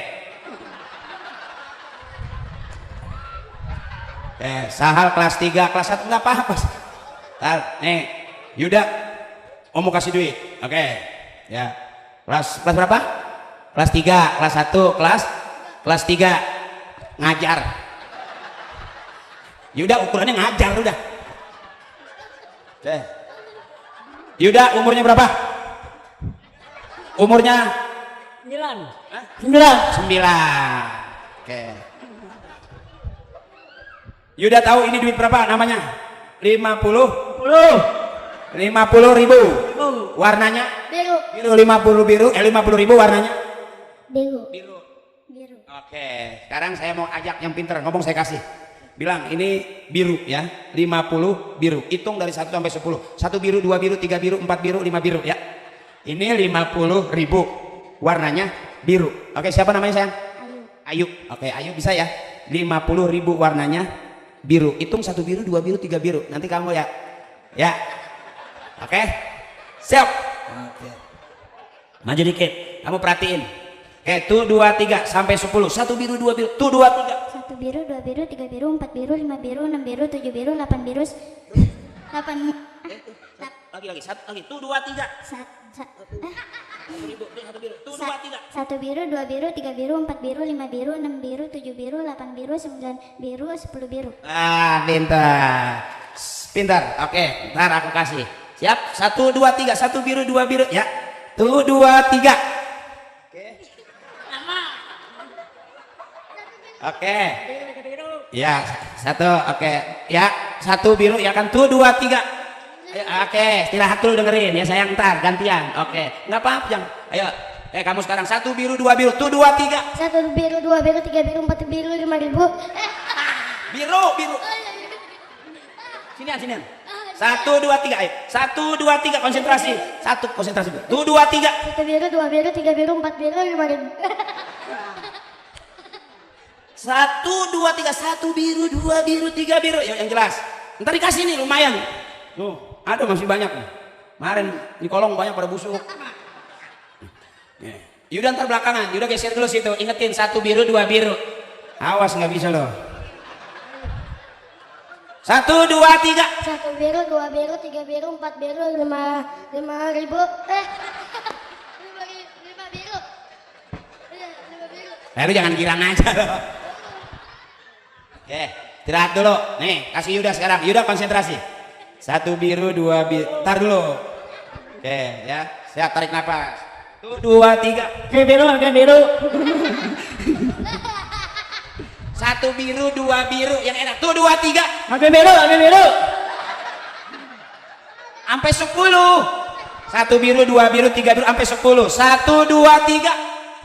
Sahal kelas 3, kelas 1 enggak apa-apa. Nih, Yuda. Om mau kasih duit. Oke. Ya. Kelas berapa? Kelas 3, kelas 1, kelas 3. Ngajar. Yuda ukurannya ngajar udah. Yuda umurnya berapa? Umurnya 9. Oke. Yuda tahu ini duit berapa namanya? 50 ribu. Warnanya? Biru. 50 ribu warnanya? Biru. Oke, sekarang saya mau ajak yang pinter ngomong, saya kasih. Bilang ini biru ya, 50 biru. Hitung dari 1 sampai 10. 1 biru, 2 biru, 3 biru, 4 biru, 5 biru ya. Ini 50 ribu. Warnanya biru. Oke, siapa namanya sayang? Ayu. Oke, Ayu bisa ya. 50 ribu warnanya biru. Hitung 1 biru, 2 biru, 3 biru. Nanti kamu ya. Ya. Oke. Siap. Oke. Maju dikit. Kamu perhatiin. Oke, tuh 2, 3 sampai 10. 1 biru, 2 biru. Tuh 2, 3. 1 biru, 2 biru, 3 biru, 4 biru, 5 biru, 6 biru, 7 biru, 8 biru. 8. Lagi. 1 lagi. Tuh 2, 3. 1 biru. Tuh 2, 3. 1 biru, 2 biru, 3 biru, 4 biru, 5 biru, 6 biru, 7 biru, 8 biru, 9 biru, 10 biru. Pintar. Oke, ntar aku kasih. Siap? 1, 2, 3. 1 biru, 2 biru. Ya. Tuh 2, 3. Oke. Ya, 1. Oke. Ya, 1 biru ya kan. Tuh 2, 3. Oke, istirahat dulu dengerin ya sayang, ntar gantian. Oke, nggak apa-apa jangan. Ayo, kamu sekarang 1 biru, 2 biru. Tuh 2, 3. 1 biru, 2 biru, 3 biru, 4 biru, 5 biru. Biru. Sinian. 1, 2, 3. Ayo. 1, 2, 3 konsentrasi. Konsentrasi. Tuh 2, 3. 1 biru, 2 biru, 3 biru, 4 biru, 5 biru. 1, 2, 3. 1 biru, 2 biru, 3 biru. Yuk, yang jelas. Ntar dikasih nih lumayan. Tuh, ada masih banyak nih. Kemarin di kolong banyak pada busuk. Yuda ntar belakangan, Yuda geser dulu situ. Ingetin 1 biru 2 biru. Awas nggak bisa loh. 1, 2, 3. 1 biru, 2 biru, 3 biru, 4 biru, 5 ribu. 5 biru. 5 biru. Lu jangan girang aja loh. Oke, istirahat dulu. Nih, kasih Yuda sekarang. Yuda konsentrasi. 1 biru, 2 biru. Ntar dulu. Oke, ya. Saya tarik nafas. 1, 2, 3. Oke biru, oke biru. 1 biru, 2 biru. Yang enak. Tuh 2, 3. Oke biru, oke biru. Sampai 10. 1 biru, 2 biru, 3 biru, sampai 10. 1, 2, 3.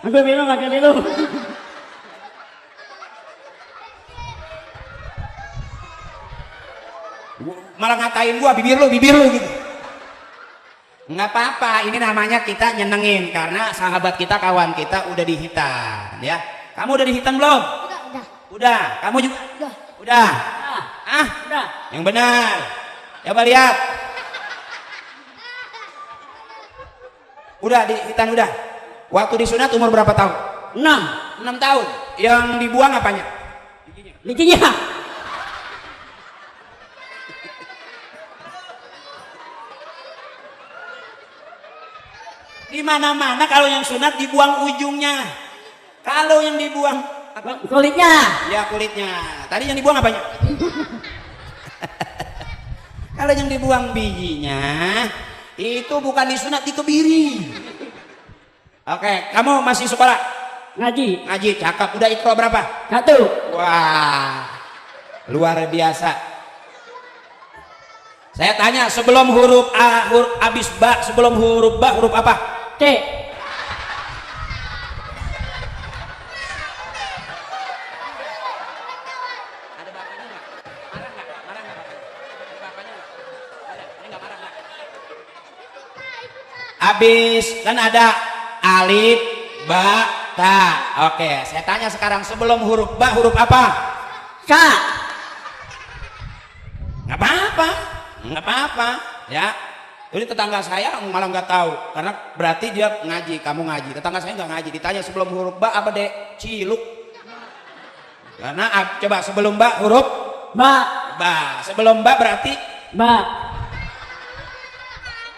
Oke biru, oke biru. Malah ngatain gua bibir lu gitu. Nggak apa-apa, ini namanya kita nyenengin karena sahabat kita, kawan kita udah dihitan ya. Kamu udah dihitan belum? Udah. Udah. Kamu juga? Udah. Udah. Udah. Yang benar. Coba lihat. Udah dihitan udah. Waktu disunat umur berapa tahun? 6. 6 tahun. Yang dibuang apanya? Bijinya. Di mana-mana kalau yang sunat dibuang ujungnya. Kalau yang dibuang apa? Kulitnya. Ya kulitnya. Tadi yang dibuang apanya? Kalau yang dibuang bijinya itu bukan disunat, dikebiri. Oke, kamu masih sekolah? Ngaji. Ngaji, cakep. Udah Iqra berapa? 1. Wah, luar biasa. Saya tanya, sebelum huruf A, huruf abis ba, sebelum huruf ba, huruf apa? C. Ada bapaknya nggak? Marah nggak? Marah nggak bapak? Ada bapaknya nggak? Ada? Ini nggak marah nggak? Abis kan ada alif, ba, ta. Oke, saya tanya sekarang sebelum huruf ba, huruf apa? K. Nggak apa-apa, nggak apa-apa, ya. Ini tetangga saya malah nggak tahu, karena berarti dia ngaji, kamu ngaji. Tetangga saya nggak ngaji. Ditanya sebelum huruf ba apa dek? Ciluk. Karena coba sebelum ba huruf Ba. ba. Sebelum ba berarti Ba.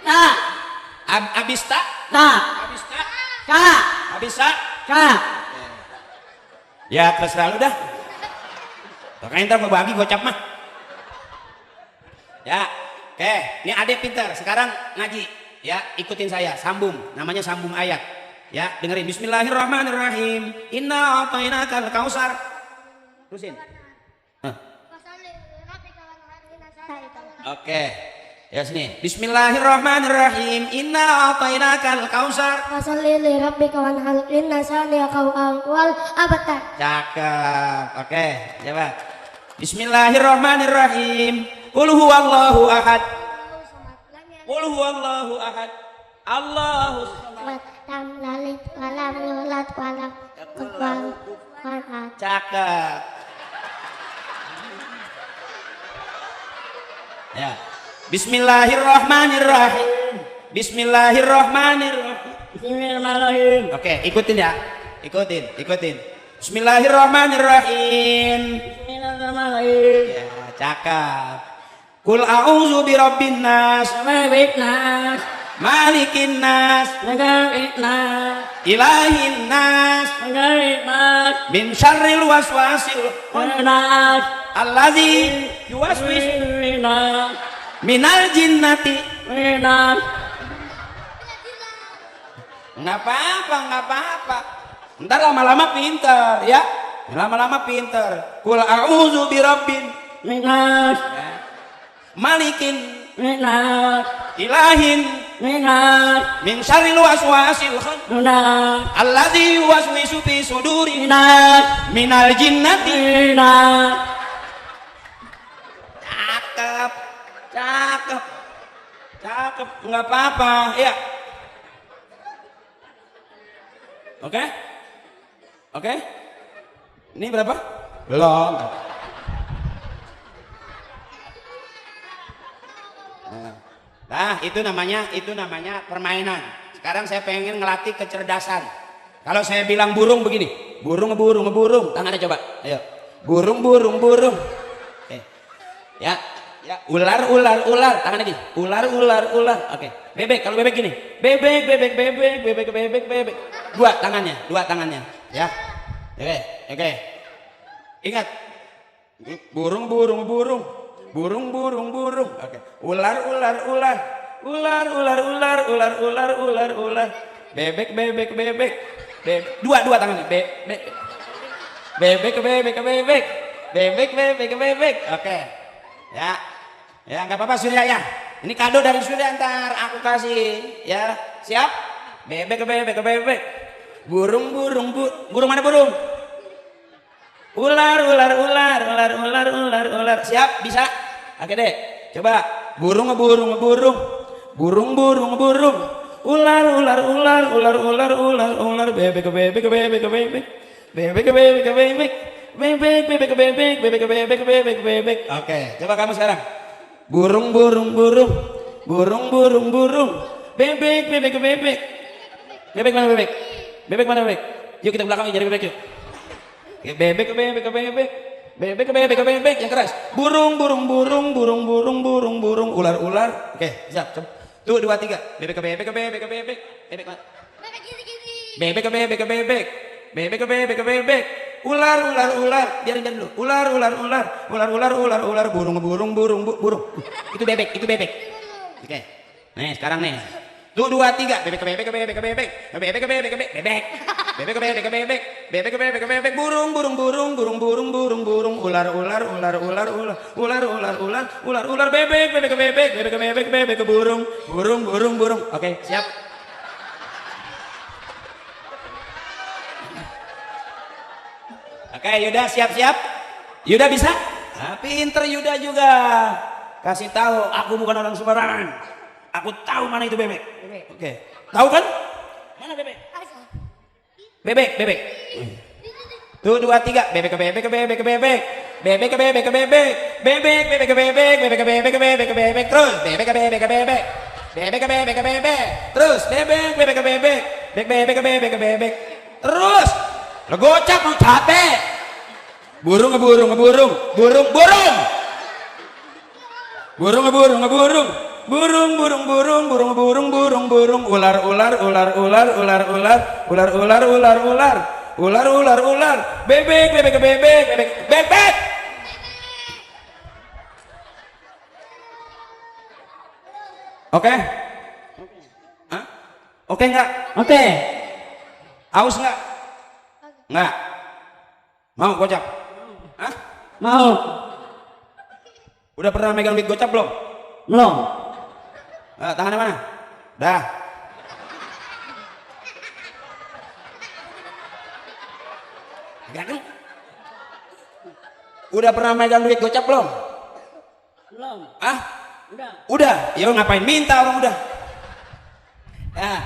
Ta. abis ta, Ta. abis ta, K. abis ta. K. Ya terserah lu dah. Makanya ntar gue bagi gocap mah. Ya, oke. Ini adek pinter. Sekarang ngaji. Ya, ikutin saya. Sambung. Namanya sambung ayat. Ya, dengerin. Bismillahirrahmanirrahim. Inna a'tainakal kausar. Terusin. Oke. Ya sini. Bismillahirrahmanirrahim. Inna a'tainakal kausar. Fasalli li rabbika wanhar inna saniyaka wal abtar. Cakep. Oke, coba. Bismillahirrahmanirrahim. Qul huwallahu ahad. Qul huwallahu ahad. Allahu samad. Lam yalid wa lam yulad wa lam yakul lahu kufuwan ahad. Cakep. Ya. Bismillahirrahmanirrahim. Bismillahirrahmanirrahim. Bismillahirrahmanirrahim. Oke, ikutin ya. Ikutin. Bismillahirrahmanirrahim. Bismillahirrahmanirrahim. Ya, cakep. Qul a'udzu birabbin nas, Malikin nas. malikin nas, Negarin nas. ilahin nas, Negarin nas. min syarril waswasil Nas. allazi yuwaswisu Nas. minal jinnati. Nas. Nggak apa-apa. Ntar lama-lama pinter ya. Lama-lama pinter. Qul a'udzu birabbin Nas. malikin Nas. ilahin Nas. min syarril waswasil Nas. allazi yuwaswisu fi suduri Nas. minal jinnati. Nas. Cakep, nggak apa-apa, ya. Oke, ini berapa? Belum. Nah, itu namanya permainan. Sekarang saya pengen ngelatih kecerdasan. Kalau saya bilang burung begini, burung, tangannya coba, ayo, burung, oke, ya, ular, tangan lagi, ular, oke, bebek, kalau bebek gini, bebek, dua tangannya, ya, oke, ingat, burung, oke, ular, bebek, dua tangannya, bebek, oke, ya nggak apa-apa Surya ya, ini kado dari Surya, ntar aku kasih, ya siap, bebek, burung, mana burung, ular, siap, bisa, oke deh, coba, burung, ular, bebek, oke, coba kamu sekarang, burung, bebek mana bebek, yuk kita belakang jadi bebek yuk, bebek, yang keras, burung, ular, oke, siap, coba. Tuh 2 3 bebek ular biarin dulu ular burung itu bebek oke nih sekarang nih tuh 2 3 bebek burung ular bebek burung oke siap. Oke, Yuda siap-siap. Yuda bisa? Pinter Yuda juga. Kasih tahu, aku bukan orang sembarangan. Aku tahu mana itu bebek. Oke. Tahu kan? Mana bebek? Bebek. Tuh 2 3 bebek. Terus bebek. Terus legocap mau capek. Burung ular bebek. Oke? Hah? Oke enggak? Oke. Aus enggak? Enggak. Mau gocap? Hah? Mau. Udah pernah megang duit gocap belum? Belum. Tangannya mana? Dah. Enggak kan? Udah pernah megang duit gocap belum? Belum. Udah. Ya ngapain minta orang udah? Ya,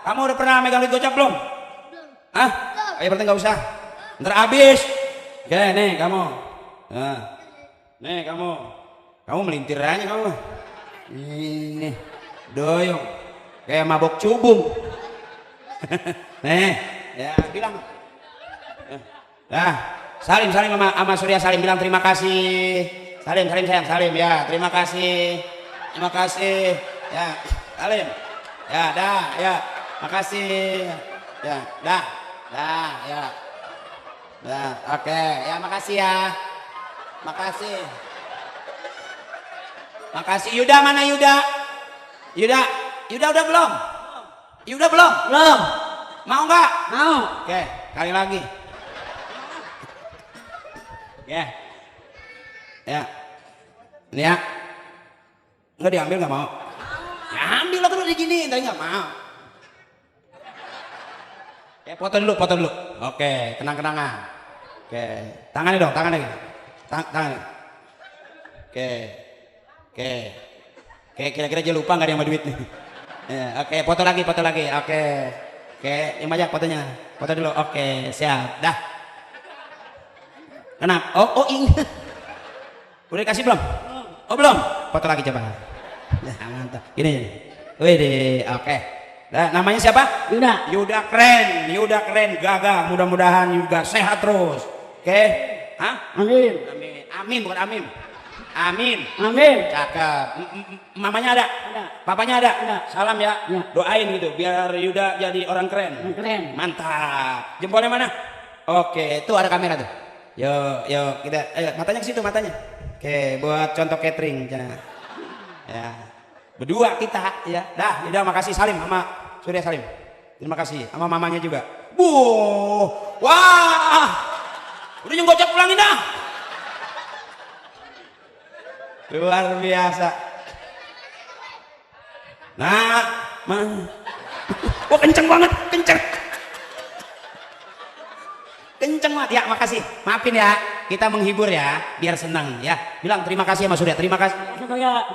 kamu udah pernah megang duit gocap belum? Ayo berarti nggak usah. Ntar habis. Oke, nih kamu. Nah. Nih kamu melintir aja kamu. Ini doyong kayak mabok cubung. Nih, ya bilang. Nah, salim sama Surya, salim bilang terima kasih. Salim sayang, salim ya. Terima kasih. Ya, salim. Ya, dah, ya. Makasih. Ya, dah, ya. Nah, oke, ya makasih ya. Makasih. Yuda mana Yuda? Yuda udah belum? Belum. Mau nggak? Mau. Oke, kali lagi. Ya. Ini ya. Nggak diambil nggak mau? Ya, ambil lah kan udah gini, tapi nggak mau. Ya foto dulu. Oke, kenang-kenangan. Oke, tangannya dong, tangannya. Oke, kira-kira aja lupa nggak ada yang mau duit nih. Ya, oke, foto lagi. Oke, yang banyak fotonya. Foto dulu. Oke, siap. Dah. Kenapa? Oh, ingat. Udah dikasih belum? Belum. Foto lagi coba. Nah, mantap. Gini. Wih, oke. Nah, namanya siapa? Yuda. Yuda keren, gagah. Mudah-mudahan juga sehat terus. Oke? Hah? Amin. Amin. Amin bukan amin. Amin. Amin. Cakep. Mamanya ada? Ada. Papanya ada? Ada. Salam ya. Ya. Doain gitu biar Yuda jadi orang keren. Keren. Mantap. Jempolnya mana? Oke, tuh ada kamera tuh. Yo kita matanya ke situ matanya. Oke, buat contoh catering. Ya. Berdua kita ya. Dah, Yuda makasih Salim sama Surya Salim. Terima kasih sama mamanya juga. Wah. Udah nyenggocek pulangin dah. Luar biasa. Nah, wah kenceng banget, kenceng. Kenceng banget ya, makasih. Maafin ya, kita menghibur ya, biar senang ya. Bilang terima kasih sama Surya, terima kasih. Surya.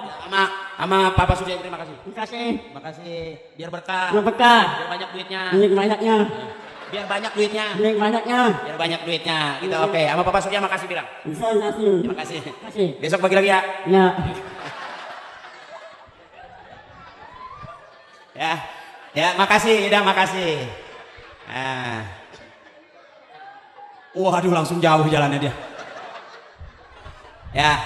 Sama Papa Surya terima kasih. Terima kasih. Terima kasih. Biar berkah. Berkah. Biar banyak duitnya. Banyaknya. Biar banyak duitnya. Banyaknya. Biar banyak duitnya. Kita oke. Sama Papa Surya makasih bilang. Terima kasih. Kasih. Besok bagi lagi ya. Ya. Ya, makasih, udah makasih. Waduh, langsung jauh jalannya dia. Ya,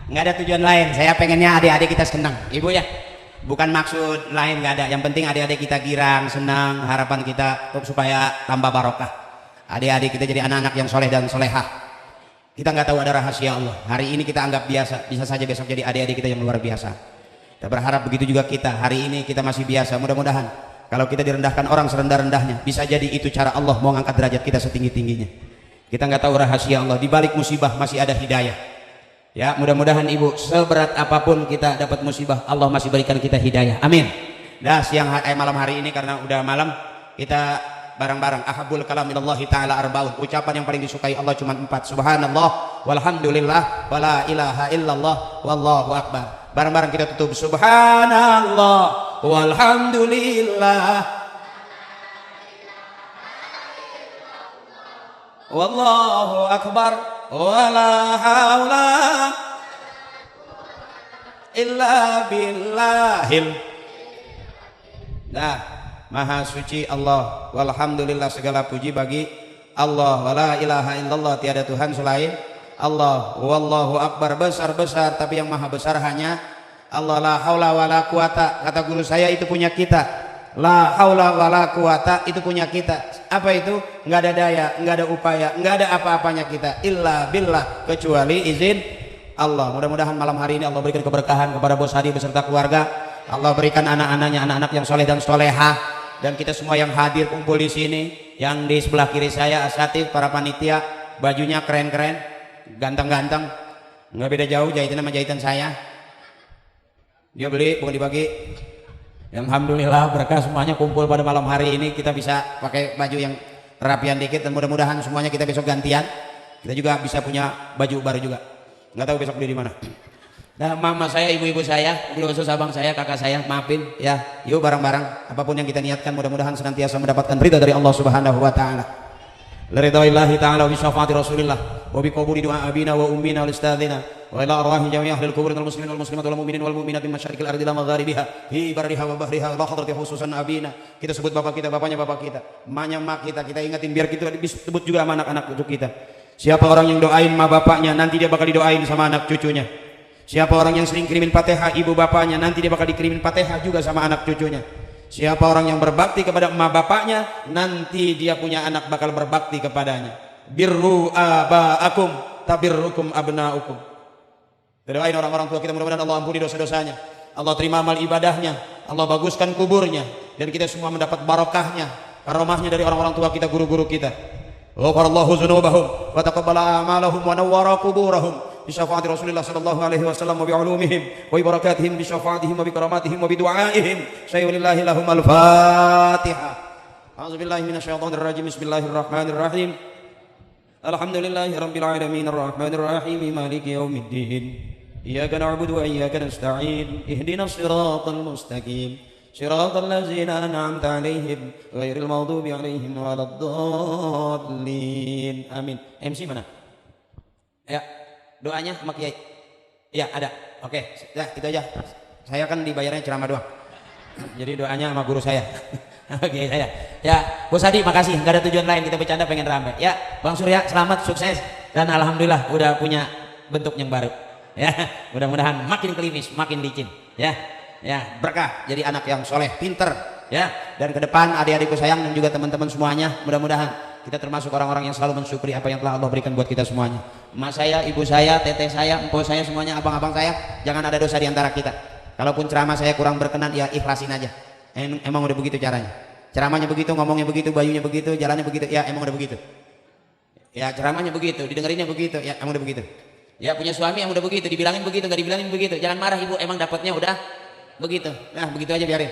nggak ada tujuan lain. Saya pengennya adik-adik kita senang, ibu ya. Bukan maksud lain, nggak ada. Yang penting adik-adik kita girang, senang. Harapan kita supaya tambah barokah. Adik-adik kita jadi anak-anak yang soleh dan solehah. Kita nggak tahu ada rahasia Allah. Hari ini kita anggap biasa, bisa saja besok jadi adik-adik kita yang luar biasa. Kita berharap begitu juga kita. Hari ini kita masih biasa. Mudah-mudahan kalau kita direndahkan orang serendah-rendahnya, bisa jadi itu cara Allah mau ngangkat derajat kita setinggi-tingginya. Kita nggak tahu rahasia Allah. Di balik musibah masih ada hidayah. Ya, mudah-mudahan ibu seberat apapun kita dapat musibah, Allah masih berikan kita hidayah. Amin. Dah malam hari ini karena udah malam, kita bareng-bareng ahabul kalam ilallahi ta'ala arbaun. Ucapan yang paling disukai Allah cuma 4. Subhanallah walhamdulillah wala ilaha illallah wallahu akbar. Bareng-bareng kita tutup. Subhanallah walhamdulillah wallahu akbar wala haula illa billahil. Nah, maha suci Allah, walhamdulillah, segala puji bagi Allah, wala ilaha illallah, tiada Tuhan selain Allah, wallahu akbar, besar-besar tapi yang maha besar hanya Allah. La haula wala quwata, kata guru saya, itu punya kita. La haula wala quwata, itu punya kita. Apa itu? Nggak ada daya, nggak ada upaya, nggak ada apa-apanya kita, illa billah, kecuali izin Allah. Mudah-mudahan malam hari ini Allah berikan keberkahan kepada Bos Hadi beserta keluarga. Allah berikan anak-anaknya anak-anak yang soleh dan solehah, dan kita semua yang hadir kumpul di sini. Yang di sebelah kiri saya asatid, para panitia, bajunya keren-keren, ganteng-ganteng, nggak beda jauh jahitan sama jahitan saya. Dia beli bukan dibagi. Alhamdulillah berkah semuanya kumpul pada malam hari ini. Kita bisa pakai baju yang rapian dikit, dan mudah-mudahan semuanya kita besok gantian. Kita juga bisa punya baju baru juga. Nggak tahu besok beli di mana. Nah, mama saya, ibu-ibu saya, khusus abang saya, kakak saya, maafin ya. Yuk bareng-bareng. Apapun yang kita niatkan, mudah-mudahan senantiasa mendapatkan ridha dari Allah Subhanahu wa taala. Liridaillahi ta'ala wa bi syafaati Rasulillah wa bi qabuli du'a abina wa ummina wal ustadzina wa ila arwahi jami'i ahli al-qubur wal muslimin wal muslimat wal mu'minin wal mu'minat min masyariqil ardi ila magharibiha fi barriha wa bahriha wa hadrati khususan abina. Kita sebut bapak kita, bapaknya bapak kita, emaknya emak kita ingatin biar kita disebut juga sama anak-anak cucu kita. Siapa orang yang doain ma bapaknya, nanti dia bakal didoain sama anak cucunya. Siapa orang yang sering kirimin Fatihah ibu bapaknya, nanti dia bakal dikirimin Fatihah juga sama anak cucunya. Siapa orang yang berbakti kepada emak bapaknya, nanti dia punya anak bakal berbakti kepadanya. Birru aba'akum tabirrukum abna'ukum. Doain orang-orang tua kita, mudah-mudahan Allah ampuni dosa-dosanya, Allah terima amal ibadahnya, Allah baguskan kuburnya, dan kita semua mendapat barokahnya, karomahnya dari orang-orang tua kita, guru-guru kita. Ghafarallahu dzunubahum wa taqabbala a'malahum wa nawwara quburahum بشفاعة رسول الله صلى الله عليه وسلم وبعلومهم وبركاتهم بشفاعتهم وبكراماتهم وبدعائهم شيء لله لهم الفاتحة. أعوذ بالله من الشيطان الرجيم. بسم الله الرحمن الرحيم. الحمد لله رب العالمين الرحمن الرحيم مالك يوم الدين إياك نعبد وإياك نستعين اهدنا الصراط المستقيم صراط الذين أنعمت عليهم غير المغضوب عليهم ولا الضالين. آمين. MC mana? Ya. Doanya sama Kiai. Iya ada. Oke, ya itu aja. Saya kan dibayarnya ceramah doang. Jadi doanya sama guru saya. Oke saya. Ya, Bos Adi makasih. Gak ada tujuan lain, kita bercanda pengen rame. Ya, Bang Surya selamat sukses dan alhamdulillah udah punya bentuk yang baru. Ya, mudah-mudahan makin klimis, makin licin. Ya, ya berkah. Jadi anak yang soleh, pinter. Ya, dan ke depan adik-adikku sayang dan juga teman-teman semuanya, mudah-mudahan kita termasuk orang-orang yang selalu mensyukuri apa yang telah Allah berikan buat kita semuanya. Emak saya, ibu saya, teteh saya, empo saya, semuanya abang-abang saya, jangan ada dosa di antara kita. Kalaupun ceramah saya kurang berkenan, ya ikhlasin aja. Emang udah begitu caranya. Ceramahnya begitu, ngomongnya begitu, bayunya begitu, jalannya begitu, ya emang udah begitu. Ya ceramahnya begitu, didengerinnya begitu, ya emang udah begitu. Ya punya suami yang udah begitu, dibilangin begitu, gak dibilangin begitu. Jangan marah ibu, emang dapatnya udah begitu. Nah begitu aja biarin.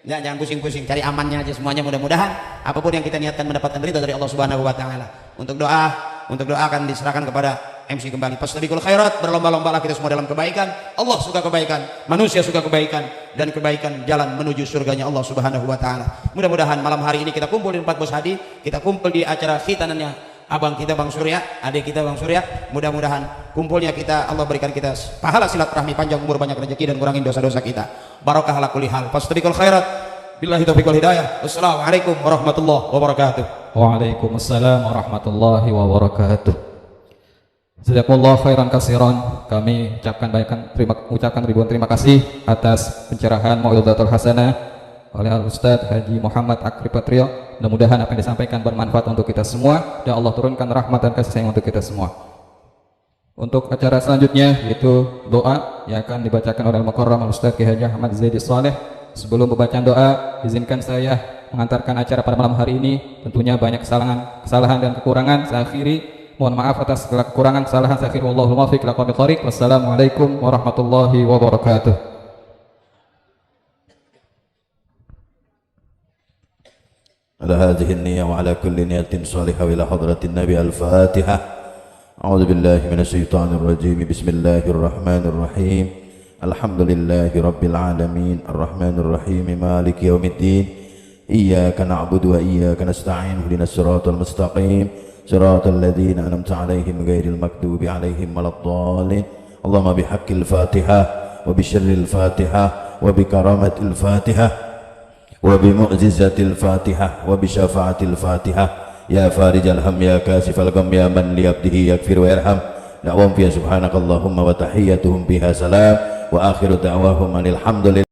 Ya, jangan pusing-pusing, cari amannya aja semuanya. Mudah-mudahan apapun yang kita niatkan mendapatkan ridha dari Allah Subhanahu wa taala. Untuk doa akan diserahkan kepada MC kembali. Fastabiqul khairat, berlomba-lombalah kita semua dalam kebaikan. Allah suka kebaikan, manusia suka kebaikan, dan kebaikan jalan menuju surganya Allah Subhanahu wa taala. Mudah-mudahan malam hari ini kita kumpul di tempat Bos Hadi, kita kumpul di acara khitanannya abang kita Bang Surya, adik kita Bang Surya. Mudah-mudahan kumpulnya kita Allah berikan kita pahala silaturahmi, panjang umur, banyak rezeki, dan kurangin dosa-dosa kita. Barokah ala kulli hal. Fastabiqul khairat. Billahi taufiq wal hidayah. Wassalamualaikum warahmatullahi wabarakatuh. Waalaikumsalam warahmatullahi wabarakatuh. Jazakumullah khairan katsiran. Kami ucapkan ribuan terima kasih atas pencerahan mau'izatul hasanah oleh Al-Ustadz Haji Muhammad Akri Patrio. Mudah-mudahan apa yang disampaikan bermanfaat untuk kita semua dan Allah turunkan rahmat dan kasih sayang untuk kita semua. Untuk acara selanjutnya yaitu doa yang akan dibacakan oleh Al-Mukarram Al-Ustadz Kiai Haji Ahmad Zaidi Saleh. Sebelum pembacaan doa, izinkan saya mengantarkan acara pada malam hari ini. Tentunya banyak kesalahan dan kekurangan. Saya akhiri, mohon maaf atas segala kekurangan, kesalahan. Saya akhiri, wallahul muwaffiq ila aqwamit thoriq. Wassalamualaikum warahmatullahi wabarakatuh. على هذه النية وعلى كل نية صالحة إلى حضرة النبي. الفاتحة. أعوذ بالله من الشيطان الرجيم. بسم الله الرحمن الرحيم. الحمد لله رب العالمين الرحمن الرحيم مالك يوم الدين. إياك نعبد وإياك نستعين. اهدنا الصراط المستقيم صراط الذين أنعمت عليهم غير المغضوب عليهم ولا الضالين. اللهم بحق الفاتحة وبشر الفاتحة وبكرامة الفاتحة وبمعجزة الفاتحة وبشفاعة الفاتحة يا فارج الهم يا كاشف الغم يا من لعبده يغفر ويرحم. دعوهم فيها سبحانك اللهم وتحيتهم بها سلام وآخر دعواهم أن الحمد لله.